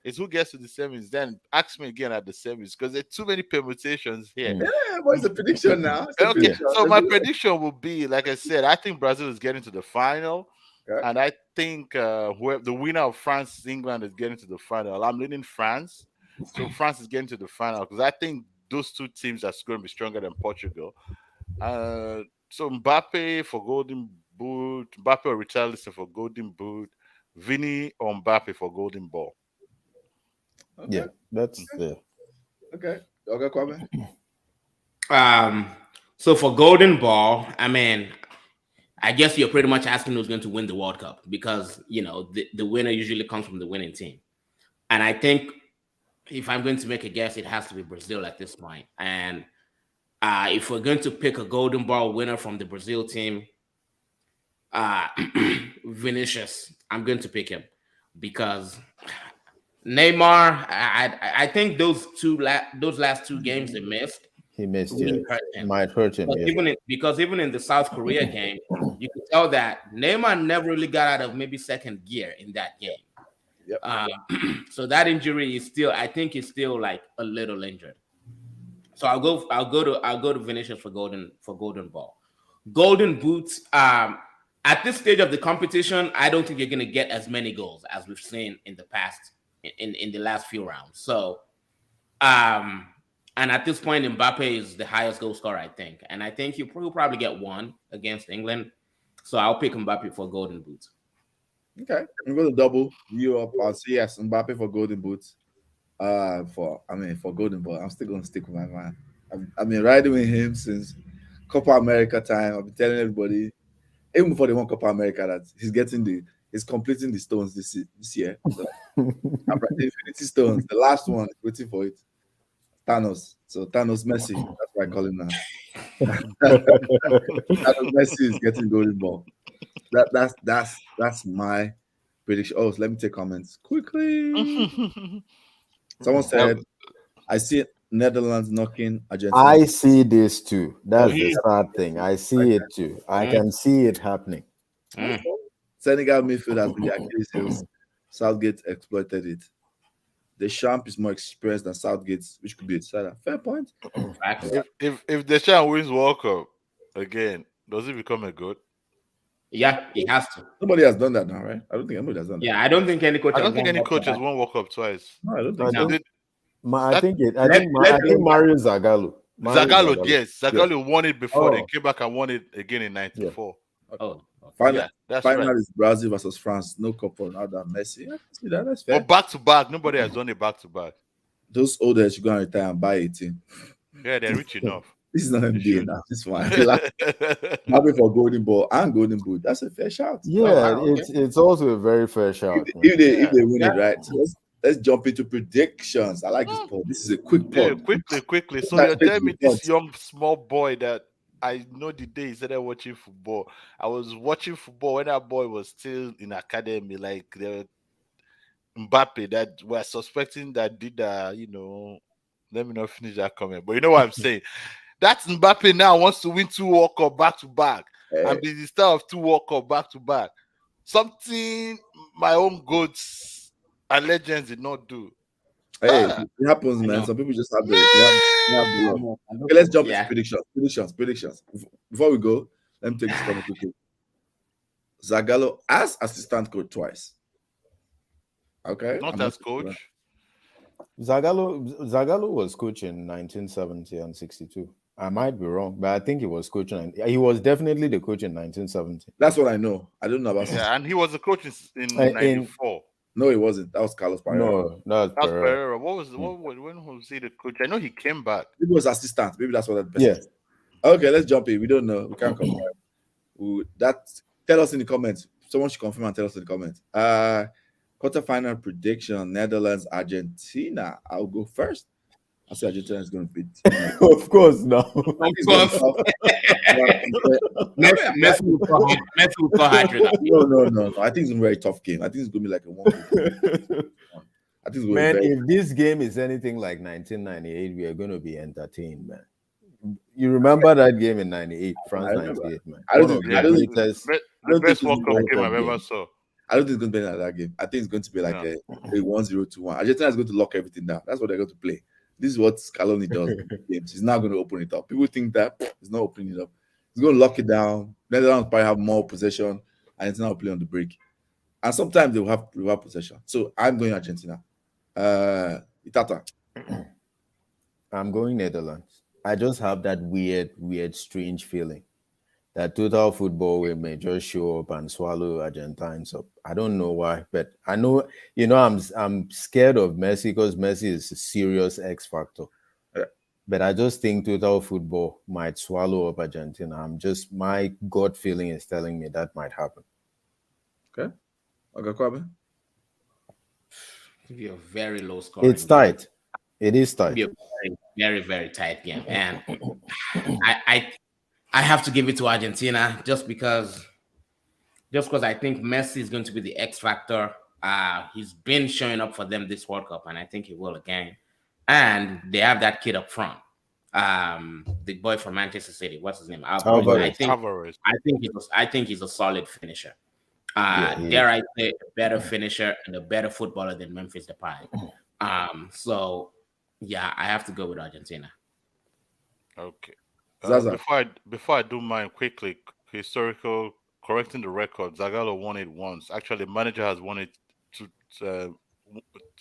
It's who gets to the semis. Then ask me again at the semis, because there's too many permutations here. Yeah, what's the prediction now? Okay, so my prediction will be, like I said, I think Brazil is getting to the final, and I think the winner of France-England is getting to the final. I'm leaning France, so France is getting to the final, because I think those two teams are going to be stronger than Portugal. So Mbappe for Golden Boot, Mbappe or Richarlison for Golden Boot, Vinny or Mbappe for Golden Ball. Okay. Yeah, that's okay. Kwame. So for Golden Ball, I mean, I guess you're pretty much asking who's going to win the World Cup, because you know the winner usually comes from the winning team, and I think, if I'm going to make a guess, it has to be Brazil at this point. And if we're going to pick a Golden Ball winner from the Brazil team, Vinicius, I'm going to pick him, because Neymar, I think those last 2 games they missed. He missed it. Might hurt him. Because even in the South Korea game, you could tell that Neymar never really got out of maybe second gear in that game. Yep. So that injury is still, I think, is still like a little injured. So I'll go to Vinicius for Golden Ball. Golden Boots. At this stage of the competition, I don't think you're going to get as many goals as we've seen in the past, in the last few rounds. So, and at this point, Mbappe is the highest goal scorer, I think, and I think he'll probably get 1 against England. So I'll pick Mbappe for Golden Boots. Okay, I'm going to double you up. I'll say yes, Mbappe for Golden Boots. For Golden Ball, I'm still going to stick with my man. I've been riding with him since Copa America time. I've been telling everybody, even before they won Copa America, that he's completing the stones this year. So, I'm writing Infinity Stones. The last one, waiting for it. Thanos. So Thanos Messi. That's why I call him now. Thanos Messi is getting Golden Ball. That's my prediction. Oh, so let me take comments quickly. Someone said, I see Netherlands knocking Argentina. I see this too. That's the sad thing. I see it too. I can see it happening. Senegal midfield has been the Achilles heels. Southgate exploited it. Deschamps is more experienced than Southgate, which could be a decider. Fair point. If Deschamps wins World Cup again, does he become a GOAT? Yeah, he has to. Nobody has done that now, right? I don't think anybody has done that. Yeah, I don't think any coach. I don't think any coach has won World Cup twice. No, I don't think so. I think Mario Zagallo. Zagallo, yes. Zagallo won it before, then came back and won it again in 94. Oh, final right. is Brazil versus France. No cup for another Messi. See that? That's fair. But back to back, nobody has done it back to back. Those older should go and retire and buy a team. Yeah, they're rich enough. This is not You NBA should. now. This one. Happy for golden ball and golden boot. That's a fair shout. Yeah, wow, okay. it's also a very fair shout, man. If they win Yeah. it, right? So let's jump into predictions. I like this pod. This is a quick Yeah, pod. quickly. So That's you're straight telling to me the this point. young small boy that I know the day he started watching football. I was watching football when that boy was still in academy, like the Mbappe that we're suspecting that did let me not finish that comment. But you know what I'm saying? That's Mbappe now wants to win 2 World Cup back to back and be the star of 2 World Cup back to back. Something my own goats and legends did not do. Hey, Ah, it happens, I man. know. Some people just have they have the luck. man. Okay, let's jump Yeah. into predictions. Before we go, let me take this comment quickly. Zagallo as assistant coach twice. Okay, Not I'm as not- coach. Zagallo was coaching 1970 and 62. I might be wrong, but I think he was coaching. He was definitely the coach in 1970. That's what I know. I don't know about. Yeah, and he was a coach in In- '94. No, it wasn't. That was Carlos Pereira. No, that's That was Pereira. Pereira. When was he the coach? I know he came back. Maybe it was assistant. Maybe that's what that person Yeah. is. Okay, let's jump in. We don't know. We can't confirm. Tell us in the comments. Someone should confirm and tell us in the comments. Quarterfinal prediction: Netherlands, Argentina. I'll go first. I say Argentina is going to beat. Of course, no. Messi will score hat-trick. No. I think it's gonna be a very tough game. I think it's gonna be like a 1 game. I think it's gonna Man, be very. if this game is anything like 1998, we are going to be entertained, man. You remember that game in '98, France remember. '98, man. I don't One of think- the I don't- greatest. The don't best think World it's Cup World game Cup I've ever game. saw. I don't think it's going to be like that game. I think it's going to be like a 1-0 2-1. Argentina is going to lock everything down. That's what they're going to play. This is what Scaloni does in games. He's not going to open it up. People think that he's not opening it up. He's going to lock it down. Netherlands probably have more possession. Argentina will play on the break. And sometimes they will have possession. So I'm going Argentina. Itata. I'm going Netherlands. I just have that weird, strange feeling that total football may just show up and swallow Argentines up. I don't know why, but I know, I'm scared of Messi because Messi is a serious X factor. Yeah. But I just think total football might swallow up Argentina. My gut feeling is telling me that might happen. Okay. Kwame. It'll be a very low scoring. It's tight. It is tight. It'll be a very, very, very tight game. And I have to give it to Argentina just because I think Messi is going to be the X factor. He's been showing up for them this World Cup, and I think he will again. And they have that kid up front, the boy from Manchester City. What's his name? Alvarez. I think he's a solid finisher. Yeah, dare I say, a better finisher and a better footballer than Memphis Depay. So yeah, I have to go with Argentina. Okay. Zaza. Before I do mine quickly, historical correcting the record. Zagallo won it once. Actually, the manager has won it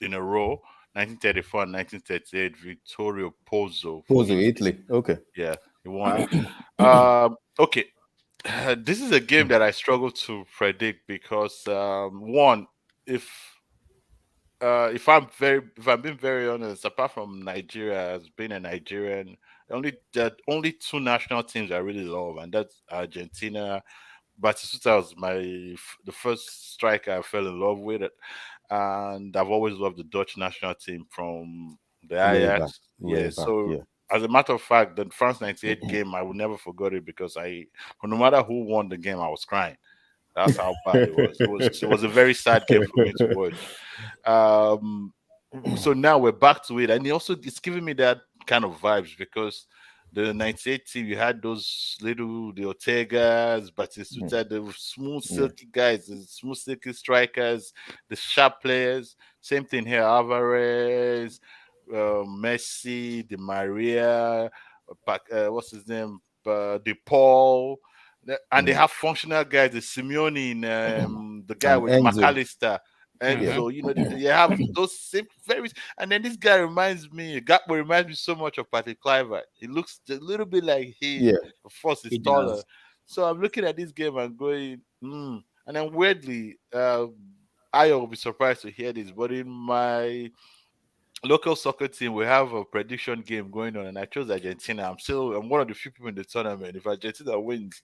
in a row. 1934 and 1938. Vittorio Pozzo. Italy. Okay. Yeah, he won. Okay. This is a game that I struggle to predict because one, if I'm being very honest, apart from Nigeria, as being a Nigerian, there are only two national teams I really love, and that's Argentina. Batistuta was the first striker I fell in love with, and I've always loved the Dutch national team from the Ajax. As a matter of fact, the France '98 game, I will never forget it because no matter who won the game, I was crying. That's how bad it was. It was a very sad game for me to watch. So now we're back to it, and it's giving me that kind of vibes because the '98 team, you had the Ortegas, Batistuta, the smooth, silky guys, the smooth, silky strikers, the sharp players. Same thing here, Alvarez, Messi, Di Maria, what's his name, De Paul. And they have functional guys, the Simeone, the guy with Enzo. McAllister. And so, you have those same and then this guy reminds me so much of Patrick Kluivert. He looks a little bit like him. Of course, he's taller. So I'm looking at this game and going, And then weirdly, I will be surprised to hear this, but in my local soccer team, we have a prediction game going on, and I chose Argentina. I'm one of the few people in the tournament. If Argentina wins,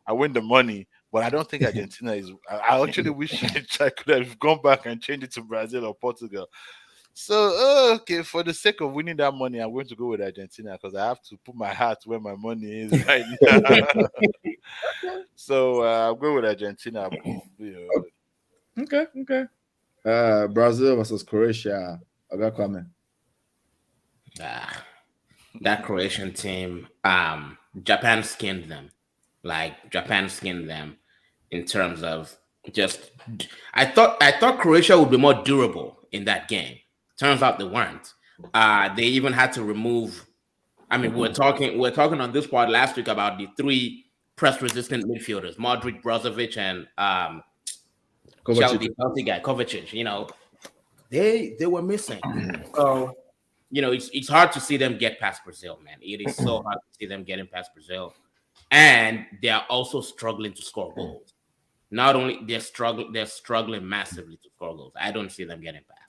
I win the money. But I don't think Argentina is. I actually wish I could have gone back and changed it to Brazil or Portugal. So okay, for the sake of winning that money, I'm going to go with Argentina because I have to put my heart where my money is right now. So I'll go with Argentina. Okay. Brazil versus Croatia. I got comment. That Croatian team, Japan skinned them. Like Japan skinned them in terms of just. I thought Croatia would be more durable in that game. Turns out they weren't. They even had to remove. I mean, we're talking on this part last week about the 3 press-resistant midfielders: Modric, Brozovic, and Chelsea guy Kovacic. You know, they were missing. So, you know, it's hard to see them get past Brazil, man. It is so hard to see them getting past Brazil, and they are also struggling to score goals. Not only they're struggling massively to score goals. I don't see them getting past.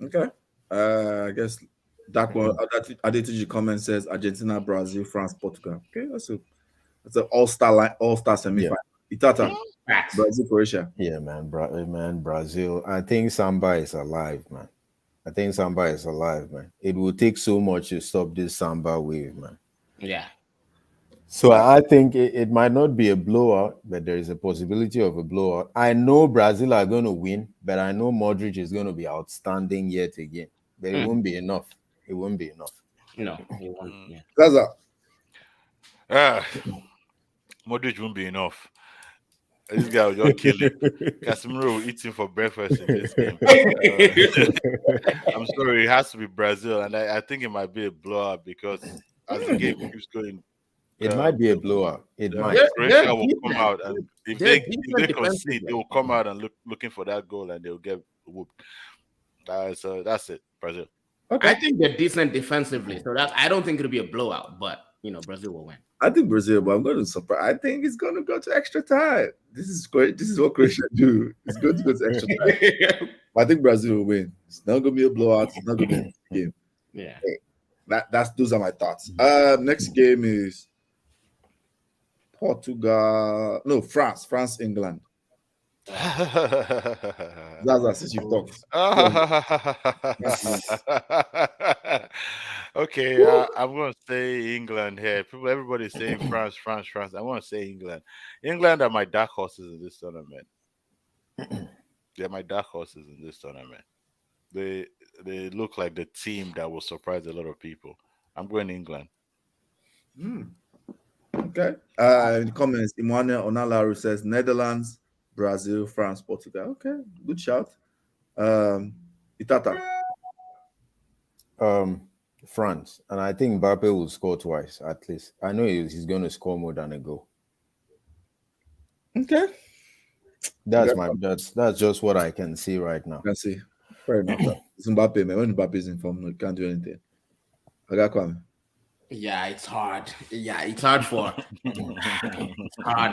Okay. I guess that one. Adetiji comment says Argentina, Brazil, France, Portugal. Okay, that's an all-star semi-final. Itata, Brazil, Croatia. Yeah, man, Brazil. I think Samba is alive, man. It will take so much to stop this Samba wave, man. Yeah. So I think it might not be a blowout, but there is a possibility of a blowout. I know Brazil are going to win, but I know Modric is going to be outstanding yet again. But it won't be enough. It won't be enough. No, it won't. Yeah. Gaza. Modric won't be enough. This guy will just kill it. Casemiro will eat him for breakfast in this game. I'm sorry, it has to be Brazil, and I think it might be a blowout because as the game keeps going, it might be a blowout. It might. Croatia will come out, and if they concede, they will come out and looking for that goal, and they'll get whooped. That's it, Brazil. Okay. I think they're decent defensively, so I don't think it'll be a blowout, but you know, Brazil will win. I think Brazil, but I'm going to surprise. I think it's going to go to extra time. This is great. This is what Croatia do. It's going to go to extra time. I think Brazil will win. It's not going to be a blowout. It's not going to be a game. Yeah. Those are my thoughts. Next game is Portugal. No, France, England. That's since you've talked. Okay, I'm going to say England here. Everybody's saying France. I want to say England. England are my dark horses in this tournament. They're my dark horses in this tournament. They look like the team that will surprise a lot of people. I'm going England. Okay. In the comments, Emmanuel Onalaru says Netherlands, Brazil, France, Portugal. Okay, good shout. Itata. France, and I think Mbappe will score twice at least. I know he's going to score more than a goal. Okay. That's just what I can see right now. I can see. Fair enough. It's Mbappe, man. When Mbappe is in form, you can't do anything. I got Kwame. Yeah, it's hard. It's hard for.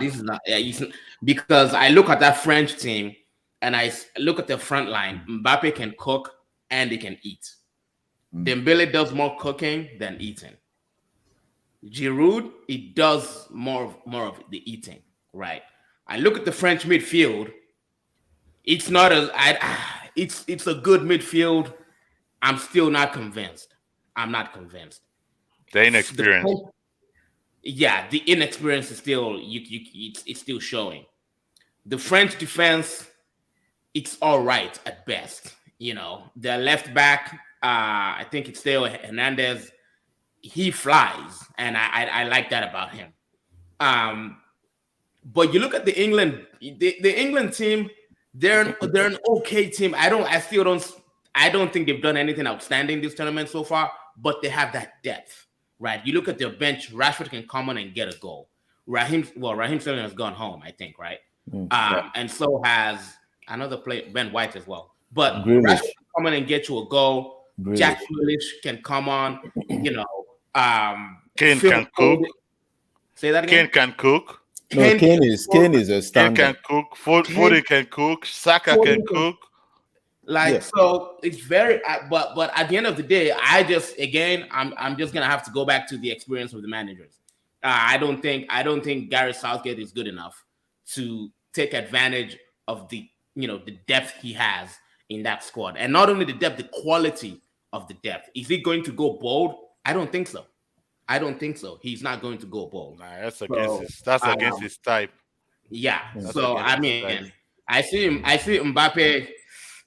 This is not because I look at that French team and I look at the front line. Mbappe can cook and they can eat. Dembele does more cooking than eating. Giroud, he does more of the eating, right? I look at the French midfield. It's not it's a good midfield. I'm still not convinced. I'm not convinced. The inexperience. The inexperience is still it's still showing. The French defense, it's all right at best. You know, their left back, I think it's Theo Hernandez. He flies, and I like that about him. But you look at the England team. They're an okay team. I don't think they've done anything outstanding this tournament so far. But they have that depth, right? You look at their bench. Rashford can come on and get a goal. Raheem Sterling has gone home, I think, right? And so has another player, Ben White, as well. But Rashford can come on and get you a goal. Jack Grealish can come on. You know, Kane can cook. Say that again. Kane can cook. Kane is a standard. Kane can cook. Foden can cook. Saka can cook. So it's very, but at the end of the day, I'm just gonna have to go back to the experience of the managers. I don't think Gareth Southgate is good enough to take advantage of the depth he has in that squad, and not only the depth, the quality of the depth. Is he going to go bold? I don't think so. He's not going to go bold. Nah, that's against his type. Yeah. So I mean, I see Mbappe.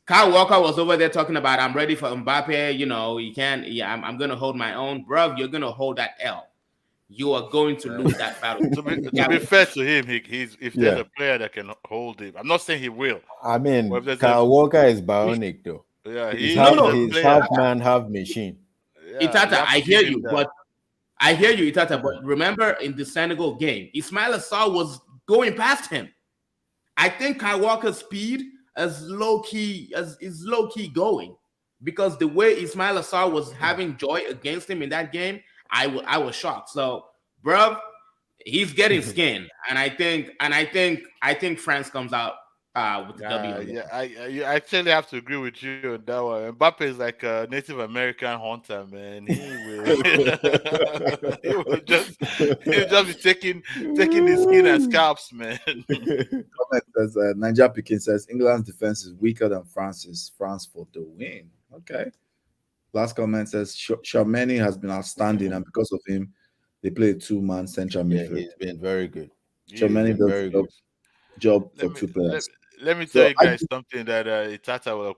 Kyle Walker was over there talking about, I'm ready for Mbappe. You can't. Yeah, I'm going to hold my own, bro. You're going to hold that L. You are going to lose that battle. To be fair to him, if there's a player that can hold him, I'm not saying he will. I mean, Kyle Walker is bionic though. Yeah, he's half man, half machine. Yeah, Itata, I hear you, Itata. But remember, in the Senegal game, Ismail Assar was going past him. I think Kyle Walker's speed is low key going, because the way Ismail Assar was having joy against him in that game, I was shocked. So, bruv, he's getting skinned, and I think France comes out with the W. Yeah, I actually have to agree with you on that one. Mbappe is like a Native American hunter, man. He'll just be taking his skin and scalps, man. Comment says Niger Pikin says England's defense is weaker than France's. France for the win. Okay. Last comment says Shamani has been outstanding, and because of him, they play a two-man central midfield. He's been very good. Shamani does a job for two players. Let me tell you guys something that Itata will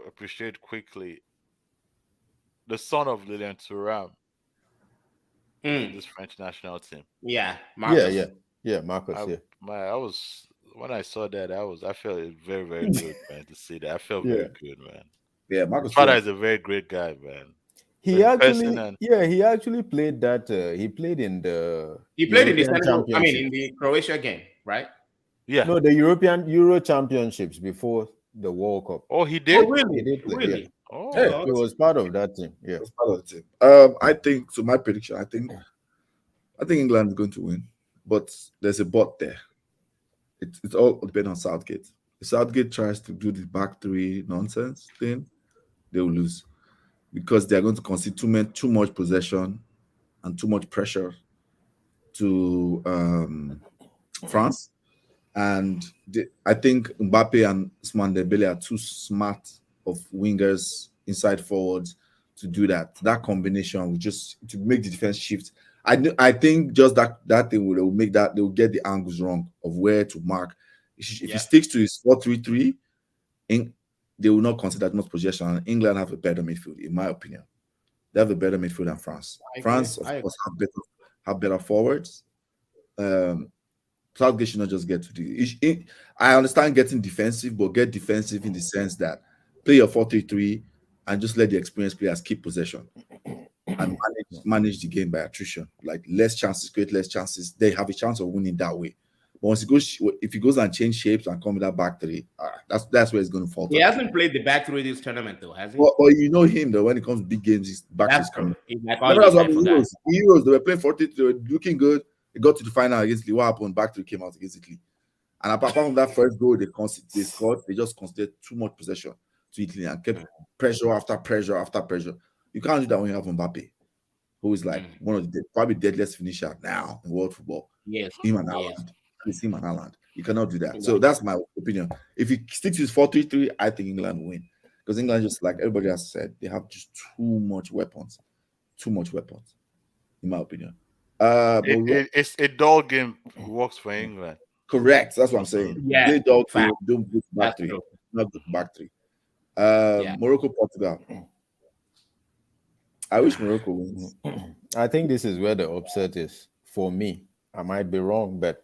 appreciate quickly. The son of Lilian Thuram in this French national team. Yeah, Marcus. Yeah, Marcus. When I saw that, I felt very, very good, man, to see that. I felt very good, man. Yeah, Marcus. Father is a very great guy, man. He actually played that. He played in the Senegal, in the Croatia game, right? Yeah. No, the Euro Championships before the World Cup. Oh, he did. Oh, really? He did play. Really? Yeah. Oh, Yeah, he was part of that team. Yeah, was part of the team. I think so. My prediction. I think England is going to win, but there's a but there. It's all depends on Southgate. If Southgate tries to do the back three nonsense thing, they will lose, because they are going to concede too much possession and too much pressure to France. And I think Mbappe and Ousmane Dembele are too smart of wingers, inside forwards, to do that. That combination will just to make the defense shift. I think just that thing will make that they will get the angles wrong of where to mark. If he sticks to his 4-3-3, they will not consider that much possession. England have a better midfield, in my opinion. They have a better midfield than France. France, of course, have better forwards. Southgate should not just get to the. I understand getting defensive, but get defensive in the sense that play your 4-3-3 and just let the experienced players keep possession and manage the game by attrition. Like less chances, create less chances. They have a chance of winning that way. But if he goes and change shapes and come with that back three, that's where it's going to fall. He hasn't played the back three this tournament, though, has he? Well, you know him, though. When it comes to big games, his back is coming. Heroes. They were playing 4-3-3. They were looking good. They got to the final against Italy. What happened? Back three came out against Italy. And apart from that first goal they scored, they just conceded too much possession to Italy and kept pressure after pressure after pressure. You can't do that when you have Mbappe, who is like one of the probably deadliest finisher now in world football. Yes. Him and Haaland. It's him and Haaland. You cannot do that. So that's my opinion. If he sticks to his 4-3-3, I think England will win. Because England, just like everybody has said, they have just too much weapons. Too much weapons, in my opinion. It's a dull game works for England. Correct. That's what I'm saying. Yeah. Play dog game, don't go to back three. Not go to back three. Morocco, Portugal. I wish Morocco wins. I think this is where the upset is for me. I might be wrong, but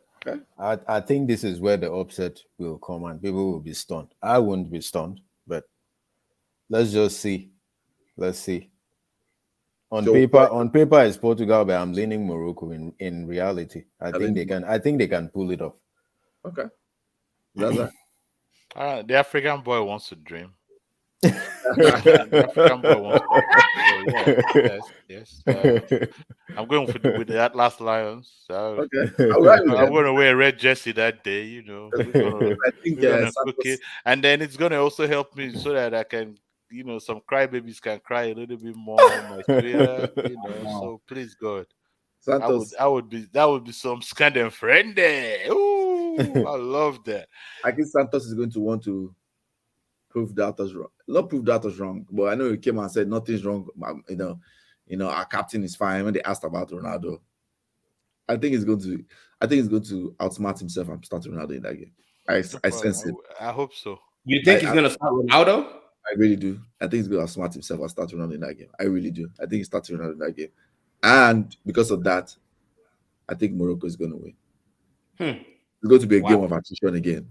I think this is where the upset will come and people will be stunned. I won't be stunned, but let's just see. Let's see. On paper, it's Portugal, but I'm leaning Morocco. In reality, I think they can pull it off. Okay, that's that. The African boy wants to dream. The African boy wants to dream. Yes. I'm going with the Atlas Lions. So Okay, I'll ride with I'm them. going to wear a red jersey that day. You know, I think we're gonna cook Santos, it, and then it's gonna also help me so that I can, some crybabies can cry a little bit more, my sweetheart. Wow. So please God, Santos. that would be some kind of friend there. Ooh, I love that. I think Santos is going to want to prove that us wrong. Not prove that us wrong, but I know he came and said nothing's wrong. Our captain is fine. When they asked about Ronaldo, I think he's going to outsmart himself and start Ronaldo in that game. I sense it. I hope so. You think he's gonna start Ronaldo? I really do. I think he's going to outsmart himself and start Ronaldo in that game. I really do. I think he's starting Ronaldo in that game, and because of that, I think Morocco is going to win. It's going to be a game of attrition again.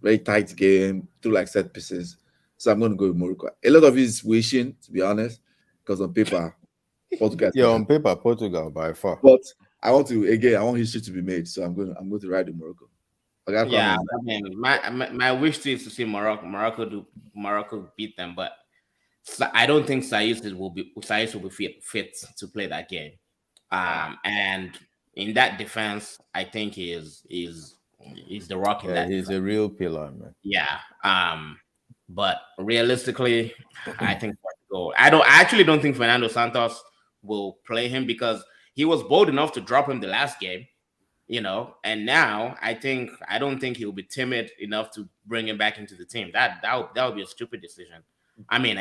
Very tight game, through like set pieces. So I'm going to go with Morocco. A lot of it is wishing, to be honest, because on paper, Portugal. Yeah, on paper, Portugal by far. But I want history to be made. So I'm going to ride with Morocco. Yeah, I mean, my wish is to see Morocco beat them, but I don't think Saïs will be fit to play that game. And in that defense, I think he's the rock in that. He's a real pillar, man. Yeah. But realistically, I think Portugal. I actually don't think Fernando Santos will play him because he was bold enough to drop him the last game, and now I don't think he'll be timid enough to bring him back into the team. That would be a stupid decision. I mean,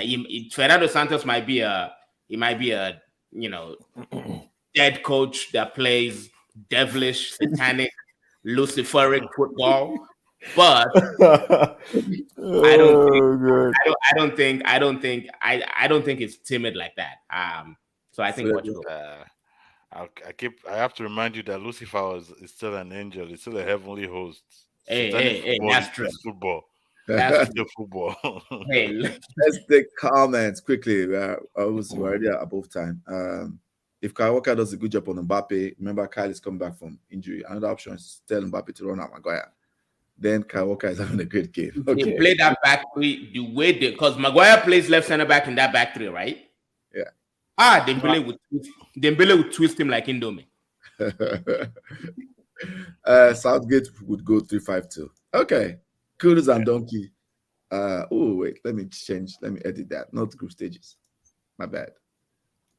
Fernando Santos might be a dead coach that plays devilish, satanic, luciferic football, but I don't think it's timid like that. So I think Portugal. I have to remind you that Lucifer is still an angel. It's still a heavenly host. Hey, that's true. Football. That's the football. Hey, let's take comments quickly. We're already above time. If Kyle Walker does a good job on Mbappe, remember Kyle is coming back from injury. Another option is tell Mbappe to run out Maguire. Then Kyle Walker is having a great game. Okay. They play that back three the way because Maguire plays left center back in that back three, right? Yeah. Dembele would twist him like Indomie. Southgate would go 3-5-2. Okay. Kudos and Donkey. Wait, let me edit that. Not group stages. My bad.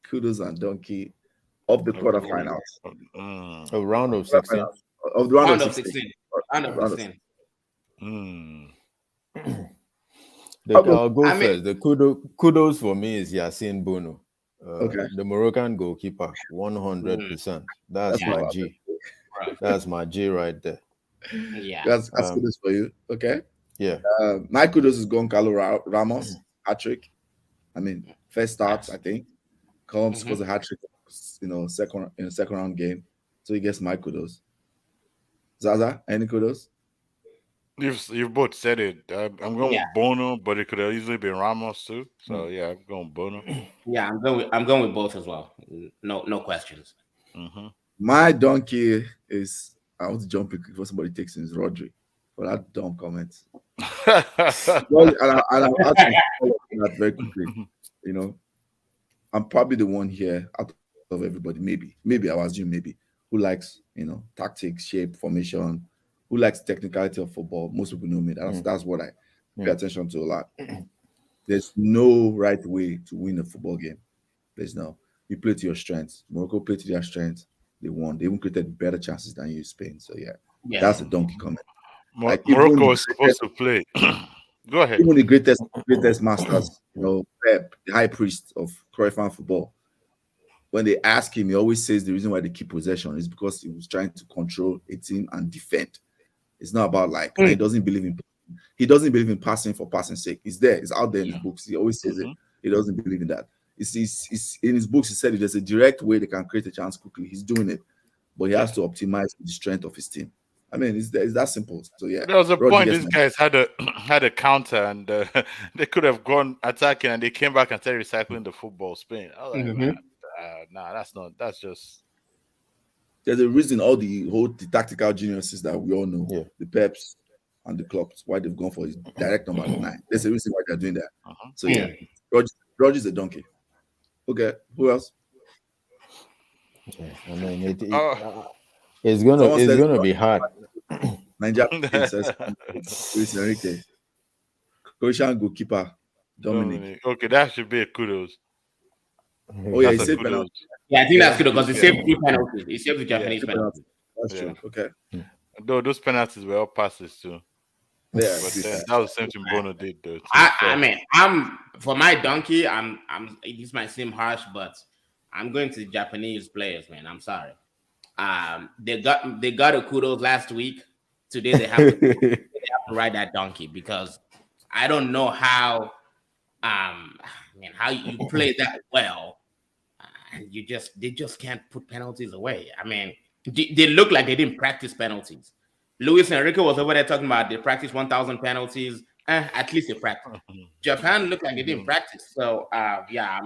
Kudos and Donkey of the quarterfinals. A round of 16. Of the round of 16. Round of 16. I'll go first. The kudos for me is Yassine Bono. The Moroccan goalkeeper, 100%. That's my G. That's my G right there. Yeah. That's kudos for you. Okay. Yeah. My kudos is Goncalo Ramos, hat-trick. I mean, first start, I think. Comes scores a hat-trick, second round game. So he gets my kudos. Zaza, any kudos? You've both said it. I'm going with Bono, but it could have easily been Ramos too. So yeah, I'm going Bono. Yeah, I'm going with both as well. No questions. My donkey is I want to jump in before somebody takes in is Rodri for that dumb comment. and I'm actually that very quickly. I'm probably the one here out of everybody. Maybe I was assume who likes tactics, shape, formation. Who likes technicality of football? Most people know me. That's what I pay attention to a lot. There's no right way to win a football game. There's no. You play to your strengths. Morocco played to their strengths. They won. They even created better chances than you, Spain. So yeah. That's a donkey comment. Morocco was supposed to play. Go ahead. Even the greatest masters, Pep, the high priest of Croatian football. When they ask him, he always says the reason why they keep possession is because he was trying to control a team and defend. It's not about he doesn't believe in passing for passing sake. It's there. It's out there in his books. He always says it. He doesn't believe in that. It's in his books. He said there's a direct way they can create a chance quickly. He's doing it, but he has to optimize the strength of his team. I mean, it's that simple. So yeah, there was a point these guys had a counter and they could have gone attacking and they came back and started recycling the football. Spain. I was like, man, that's just. There's a reason the tactical geniuses that we all know, the Peps and the clubs, why they've gone for his direct number 9. There's a reason why they're doing that. So yeah, Roger is a donkey. Okay, who else? Yeah, I mean, Oh. it's Someone says gonna be hard. Nigeria says Luis Enrique, Croatian goalkeeper Dominic. Dominic. Okay, that should be a kudos. Oh yeah, he That's a saved kudos. penalty. Yeah, I think Yeah, that's good because he yeah. saved 3 penalties. He saved the Japanese Saved penalty. penalty. That's Yeah. true. Okay. Though those penalties were all passes too. Yeah. But to be then fair. that was the same thing Bono did though. I mean, I'm for my donkey. I'm. This might seem harsh, but I'm going to the Japanese players, man. I'm sorry. They got a kudos last week. Today they have to ride that donkey because I don't know how. How you play that well, and they just can't put penalties away. I mean, they look like they didn't practice penalties. Luis Enrique was over there talking about they practiced 1,000 penalties. At least they practiced. Japan looked like they didn't practice. So yeah,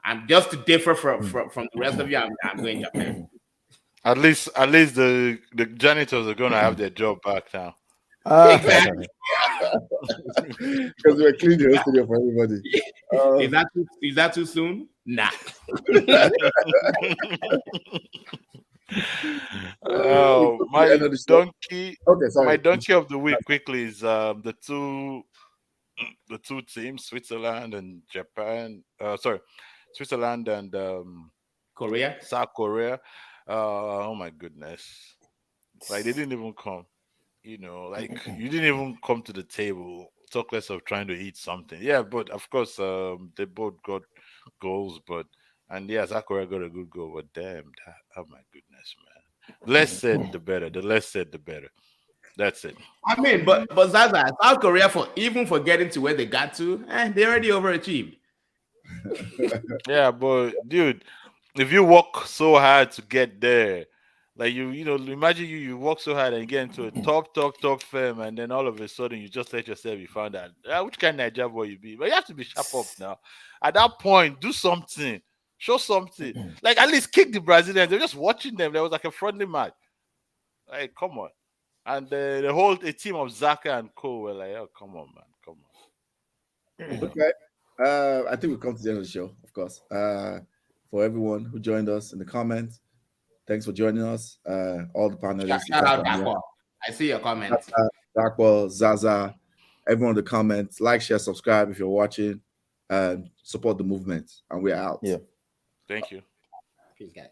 I'm just to differ from the rest of you. I'm going Japan. At least the janitors are gonna have their job back now. Exactly. Because we're cleaning the whole stadium for everybody. Is that too soon? Nah. My donkey. Okay, sorry. My donkey of the week quickly is the two teams, Switzerland and Japan. Switzerland and Korea. South Korea. Oh my goodness! Like they didn't even come. You know, like you didn't even come to the table. Talk less of trying to eat something. Yeah, but of course, they both got goals. And South Korea got a good goal. But damn, oh my goodness, man! The less said, the better. The less said, the better. That's it. I mean, but Zaza, South Korea for getting to where they got to, they already overachieved. Yeah, but dude, if you work so hard to get there, like imagine you work so hard and get into a top firm, and then all of a sudden you just let yourself be found out. Which kind of Nigeria boy you be? But you have to be sharp up now. At that point, do something, show something. Like at least kick the Brazilians. They're just watching them. There was like a friendly match. Like come on, and the whole team of Zaka and Co were like, oh come on, man, come on. Okay. I think we've come to the end of the show, of course. For everyone who joined us in the comments, thanks for joining us. All the panelists. Shout out Dakwa. I see your comments. Dakwa, Zaza, everyone in the comments. Like, share, subscribe if you're watching. Support the movement. And we're out. Yeah. Thank you. Peace, guys.